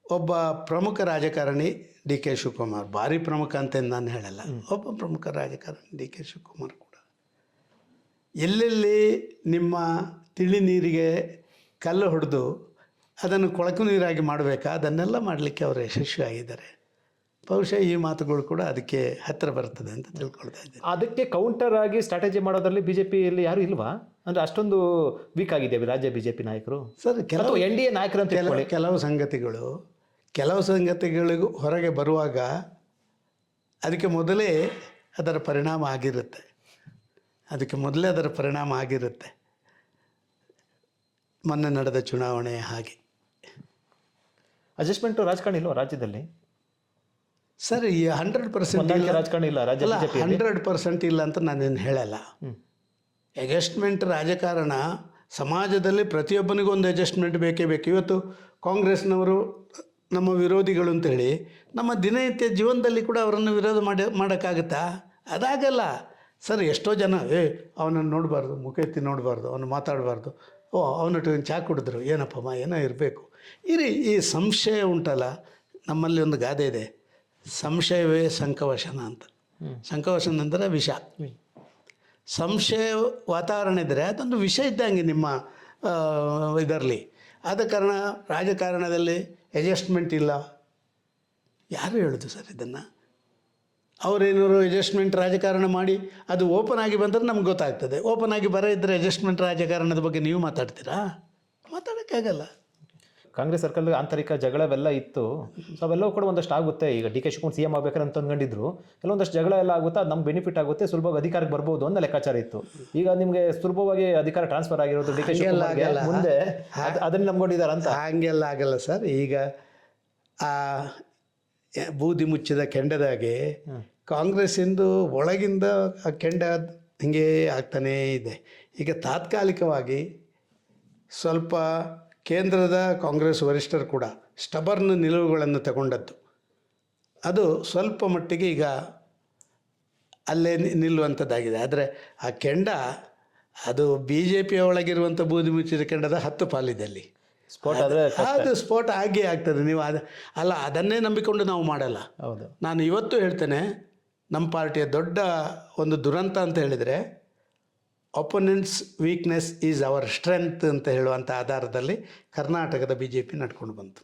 ಒಬ್ಬ ಪ್ರಮುಖ ರಾಜಕಾರಣಿ DK ಶಿವಕುಮಾರ್, ಭಾರಿ ಪ್ರಮುಖ ಅಂತ ನಾನು ಹೇಳಲ್ಲ, ಒಬ್ಬ ಪ್ರಮುಖ ರಾಜಕಾರಣಿ DK ಶಿವಕುಮಾರ್ ಕೂಡ ಎಲ್ಲೆಲ್ಲಿ ನಿಮ್ಮ ತಿಳಿ ನೀರಿಗೆ ಕಲ್ಲು ಹೊಡೆದು ಅದನ್ನು ಕೊಳಕು ನೀರಾಗಿ ಮಾಡಬೇಕಾ ಅದನ್ನೆಲ್ಲ ಮಾಡಲಿಕ್ಕೆ ಅವರು ಯಶಸ್ವಿಯಾಗಿದ್ದಾರೆ. ಬಹುಶಃ ಈ ಮಾತುಗಳು ಕೂಡ ಅದಕ್ಕೆ ಹತ್ತಿರ ಬರ್ತದೆ ಅಂತ ತಿಳ್ಕೊಳ್ತಾ ಇದ್ದೇನೆ. ಅದಕ್ಕೆ ಕೌಂಟರ್ ಆಗಿ ಸ್ಟ್ರಾಟಜಿ ಮಾಡೋದ್ರಲ್ಲಿ BJPಯಲ್ಲಿ ಯಾರು ಇಲ್ವಾ? ಅಂದರೆ ಅಷ್ಟೊಂದು ವೀಕ್ ಆಗಿದೆ ರಾಜ್ಯ BJP ನಾಯಕರು ಸರ್. ಕೆಲವು NDA ನಾಯಕರು ಅಂತ ಕೆಲವು ಸಂಗತಿಗಳಿಗೂ ಹೊರಗೆ ಬರುವಾಗ ಅದಕ್ಕೆ ಮೊದಲೇ ಅದರ ಪರಿಣಾಮ ಆಗಿರುತ್ತೆ. ಮೊನ್ನೆ ನಡೆದ ಚುನಾವಣೆ ಹಾಗೆ ಅಡ್ಜಸ್ಟ್ಮೆಂಟ್ ರಾಜಕಾರಣ ಇಲ್ವಾ ರಾಜ್ಯದಲ್ಲಿ? ಸರ್, ಈ 100% ರಾಜಕಾರಣ ಇಲ್ಲ ರಾಜ್ಯ 100% ಇಲ್ಲ ಅಂತ ನಾನೇನು ಹೇಳಲ್ಲ. ಅಡ್ಜಸ್ಟ್ಮೆಂಟ್ ರಾಜಕಾರಣ ಸಮಾಜದಲ್ಲಿ ಪ್ರತಿಯೊಬ್ಬನಿಗೂ ಒಂದು ಅಡ್ಜಸ್ಟ್ಮೆಂಟ್ ಬೇಕೇ ಬೇಕು. ಇವತ್ತು ಕಾಂಗ್ರೆಸ್ನವರು ನಮ್ಮ ವಿರೋಧಿಗಳು ಅಂತೇಳಿ ನಮ್ಮ ದಿನನಿತ್ಯ ಜೀವನದಲ್ಲಿ ಕೂಡ ಅವರನ್ನು ವಿರೋಧ ಮಾಡೋಕ್ಕಾಗುತ್ತಾ? ಅದಾಗಲ್ಲ ಸರ್. ಎಷ್ಟೋ ಜನ ಅವನನ್ನು ನೋಡಬಾರ್ದು, ಮುಖ ಎತ್ತಿ ನೋಡಬಾರ್ದು, ಅವನು ಮಾತಾಡಬಾರ್ದು, ಅವನೊಟ್ಟಿಗೆ ಚಹಾ ಕುಡಿದ್ರು ಏನಪ್ಪಮ್ಮ ಏನೋ ಇರಬೇಕು. ಈ ಸಂಶಯ ಉಂಟಲ್ಲ, ನಮ್ಮಲ್ಲಿ ಒಂದು ಗಾದೆ ಇದೆ, ಸಂಶಯವೇ ಸಂಕವಶನ ಅಂತ. ಸಂಕವಶನ ಅಂದರೆ ವಿಷ. ಸಂಶಯ ವಾತಾವರಣ ಇದ್ದರೆ ಅದೊಂದು ವಿಷ ಇದ್ದಂಗೆ ನಿಮ್ಮ ಇದರಲ್ಲಿ. ಆದ ಕಾರಣ ರಾಜಕಾರಣದಲ್ಲಿ ಅಡ್ಜಸ್ಟ್ಮೆಂಟ್ ಇಲ್ಲ. ಯಾರು ಹೇಳೋದು ಸರ್ ಇದನ್ನು? ಅವರೇನಾದ್ರು ಅಡ್ಜಸ್ಟ್ಮೆಂಟ್ ರಾಜಕಾರಣ ಮಾಡಿ ಅದು ಓಪನ್ ಆಗಿ ಬಂದರೆ ನಮ್ಗೆ ಗೊತ್ತಾಗ್ತದೆ. ಓಪನ್ ಆಗಿ ಬರ ಇದ್ದರೆ ಅಡ್ಜಸ್ಟ್ಮೆಂಟ್ ರಾಜಕಾರಣದ ಬಗ್ಗೆ ನೀವು ಮಾತಾಡ್ತೀರಾ? ಮಾತಾಡೋಕ್ಕಾಗಲ್ಲ. ಕಾಂಗ್ರೆಸ್ ಸರ್ಕಾರದ ಆಂತರಿಕ ಜಗಳವೆಲ್ಲ ಇತ್ತು. ಸೊ ಅವೆಲ್ಲವೂ ಕೂಡ ಒಂದಷ್ಟು ಆಗುತ್ತೆ. ಈಗ ಡಿ ಕೆ ಶಿವಕುಮಾರ್ CM ಆಗ್ಬೇಕಾದ್ರೆ ಅಂತ ಅಂದ್ಕೊಂಡಿದ್ರು. ಕೆಲವೊಂದಷ್ಟು ಜಗಳ ಎಲ್ಲ ಆಗುತ್ತೆ, ಅದು ನಮ್ಗೆ ಬೆನಿಫಿಟ್ ಆಗುತ್ತೆ, ಸುಲಭವಾಗಿ ಅಧಿಕಾರಕ್ಕೆ ಬರ್ಬೋದು ಅನ್ನೋ ಲೆಕ್ಕಾಚಾರ ಇತ್ತು. ಈಗ ನಿಮಗೆ ಸುಲಭವಾಗಿ ಅಧಿಕಾರ ಟ್ರಾನ್ಸ್ಫರ್ ಆಗಿರೋದು ಡಿ ಕೆ ಶಿವಕುಮಾರ್ಗೆ ಮುಂದೆ ಅದನ್ನು ನಂಬ್ಕೊಂಡಿದ್ದಾರೆ ಅಂತ. ಹಾಗೆಲ್ಲ ಆಗಲ್ಲ ಸರ್. ಈಗ ಆ ಬೂದಿ ಮುಚ್ಚಿದ ಕೆಂಡದಾಗೆ ಕಾಂಗ್ರೆಸ್ಸಿಂದು ಒಳಗಿಂದ ಆ ಕೆಂಡ ಹಿಂಗೇ ಆಗ್ತಾನೇ ಇದೆ. ಈಗ ತಾತ್ಕಾಲಿಕವಾಗಿ ಸ್ವಲ್ಪ ಕೇಂದ್ರದ ಕಾಂಗ್ರೆಸ್ ವರಿಷ್ಠರು ಕೂಡ ಸ್ಟಬರ್ನ್ ನಿಲುವುಗಳನ್ನು ತಗೊಂಡದ್ದು, ಅದು ಸ್ವಲ್ಪ ಮಟ್ಟಿಗೆ ಈಗ ಅಲ್ಲೇ ನಿಲ್ಲುವಂಥದ್ದಾಗಿದೆ. ಆದರೆ ಆ ಕೆಂಡ ಅದು BJPಯ ಒಳಗಿರುವಂಥ ಬೂದಿ ಮುಚ್ಚಿದ ಕೆಂಡದ 10 ಪಾಲಿದೆ ಅಲ್ಲಿ. ಸ್ಫೋಟ ಆದರೆ ಅದು ಸ್ಫೋಟ ಆಗೇ ಆಗ್ತದೆ. ನೀವು ಅಲ್ಲ ಅದನ್ನೇ ನಂಬಿಕೊಂಡು ನಾವು ಮಾಡಲ್ಲ. ಹೌದು. ನಾನು ಇವತ್ತು ಹೇಳ್ತೇನೆ, ನಮ್ಮ ಪಾರ್ಟಿಯ ದೊಡ್ಡ ಒಂದು ದುರಂತ ಅಂತ ಹೇಳಿದರೆ ಒಪೊನೆಂಟ್ಸ್ ವೀಕ್ನೆಸ್ ಈಸ್ ಅವರ್ ಸ್ಟ್ರೆಂತ್ ಅಂತ ಹೇಳುವಂಥ ಆಧಾರದಲ್ಲಿ ಕರ್ನಾಟಕದ BJP ನಡ್ಕೊಂಡು ಬಂತು.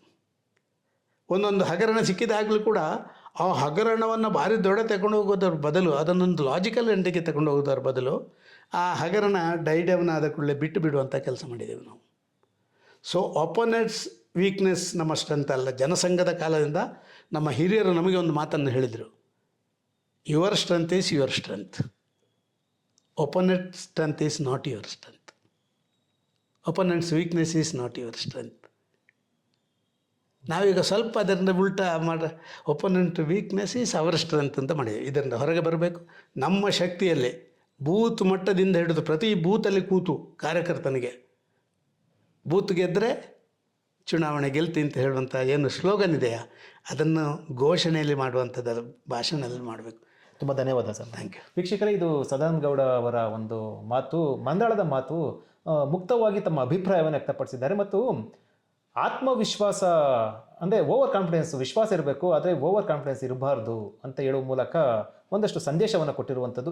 ಒಂದೊಂದು ಹಗರಣ ಸಿಕ್ಕಿದಾಗಲೂ ಕೂಡ ಆ ಹಗರಣವನ್ನು ಭಾರಿ ದೊಡ್ಡ ತಗೊಂಡು ಹೋಗೋದ್ರ ಬದಲು, ಅದನ್ನೊಂದು ಲಾಜಿಕಲ್ ಎಂಡಿಗೆ ತಗೊಂಡು ಹೋಗೋದ್ರ ಬದಲು ಆ ಹಗರಣ ಡೈಡೌನ್ ಆದ ಕೂಡಲೇ ಬಿಟ್ಟು ಬಿಡುವಂಥ ಕೆಲಸ ಮಾಡಿದ್ದೇವೆ ನಾವು. ಸೊ ಒಪೊನೆಂಟ್ಸ್ ವೀಕ್ನೆಸ್ ನಮ್ಮ ಸ್ಟ್ರೆಂತ್ ಅಲ್ಲ. ಜನಸಂಘದ ಕಾಲದಿಂದ ನಮ್ಮ ಹಿರಿಯರು ನಮಗೆ ಒಂದು ಮಾತನ್ನು ಹೇಳಿದರು, your strength is your strength, opponent strength is not your strength, opponents weakness is not your strength. ನಾವೀಗ ಸ್ವಲ್ಪ ಅದರಿಂದ ಉಲ್ಟಾ opponent weakness is our strength ಅಂತ ಮಾಡಿದ್ದೀವಿ. ಇದರಿಂದ ಹೊರಗೆ ಬರಬೇಕು. ನಮ್ಮ ಶಕ್ತಿಯಲ್ಲೇ ಬೂತ್ ಮಟ್ಟದಿಂದ ಹಿಡಿದು ಪ್ರತಿ ಬೂತಲ್ಲಿ ಕೂತು ಕಾರ್ಯಕರ್ತನಿಗೆ ಬೂತ್ ಗೆದ್ದರೆ ಚುನಾವಣೆ ಗೆಲ್ತಿ ಅಂತ ಹೇಳುವಂಥ ಏನು ಸ್ಲೋಗನ್ ಇದೆಯಾ, ಅದನ್ನು ಘೋಷಣೆಯಲ್ಲಿ ಮಾಡುವಂಥದ್ದು ಭಾಷಣದಲ್ಲಿ ಮಾಡಬೇಕು. ತುಂಬ ಧನ್ಯವಾದ ಸರ್. Thank you. ವೀಕ್ಷಕರೇ, ಇದು ಸದಾನಂದ ಗೌಡ ಅವರ ಒಂದು ಮಾತು, ಮಂದಾಳದ ಮಾತು. ಮುಕ್ತವಾಗಿ ತಮ್ಮ ಅಭಿಪ್ರಾಯವನ್ನು ವ್ಯಕ್ತಪಡಿಸಿದ್ದಾರೆ ಮತ್ತು ಆತ್ಮವಿಶ್ವಾಸ ಅಂದರೆ ಓವರ್ ಕಾನ್ಫಿಡೆನ್ಸ್, ವಿಶ್ವಾಸ ಇರಬೇಕು, ಆದರೆ ಓವರ್ ಕಾನ್ಫಿಡೆನ್ಸ್ ಇರಬಾರ್ದು ಅಂತ ಹೇಳುವ ಮೂಲಕ ಒಂದಷ್ಟು ಸಂದೇಶವನ್ನು ಕೊಟ್ಟಿರುವಂಥದ್ದು.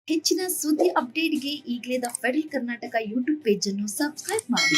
ಹೆಚ್ಚಿನ ಸುದ್ದಿ ಅಪ್ಡೇಟ್ಗೆ ಈಗಲೇ the federal Karnataka YouTube page ಅನ್ನು ಸಬ್ಸ್ಕ್ರೈಬ್ ಮಾಡಿ.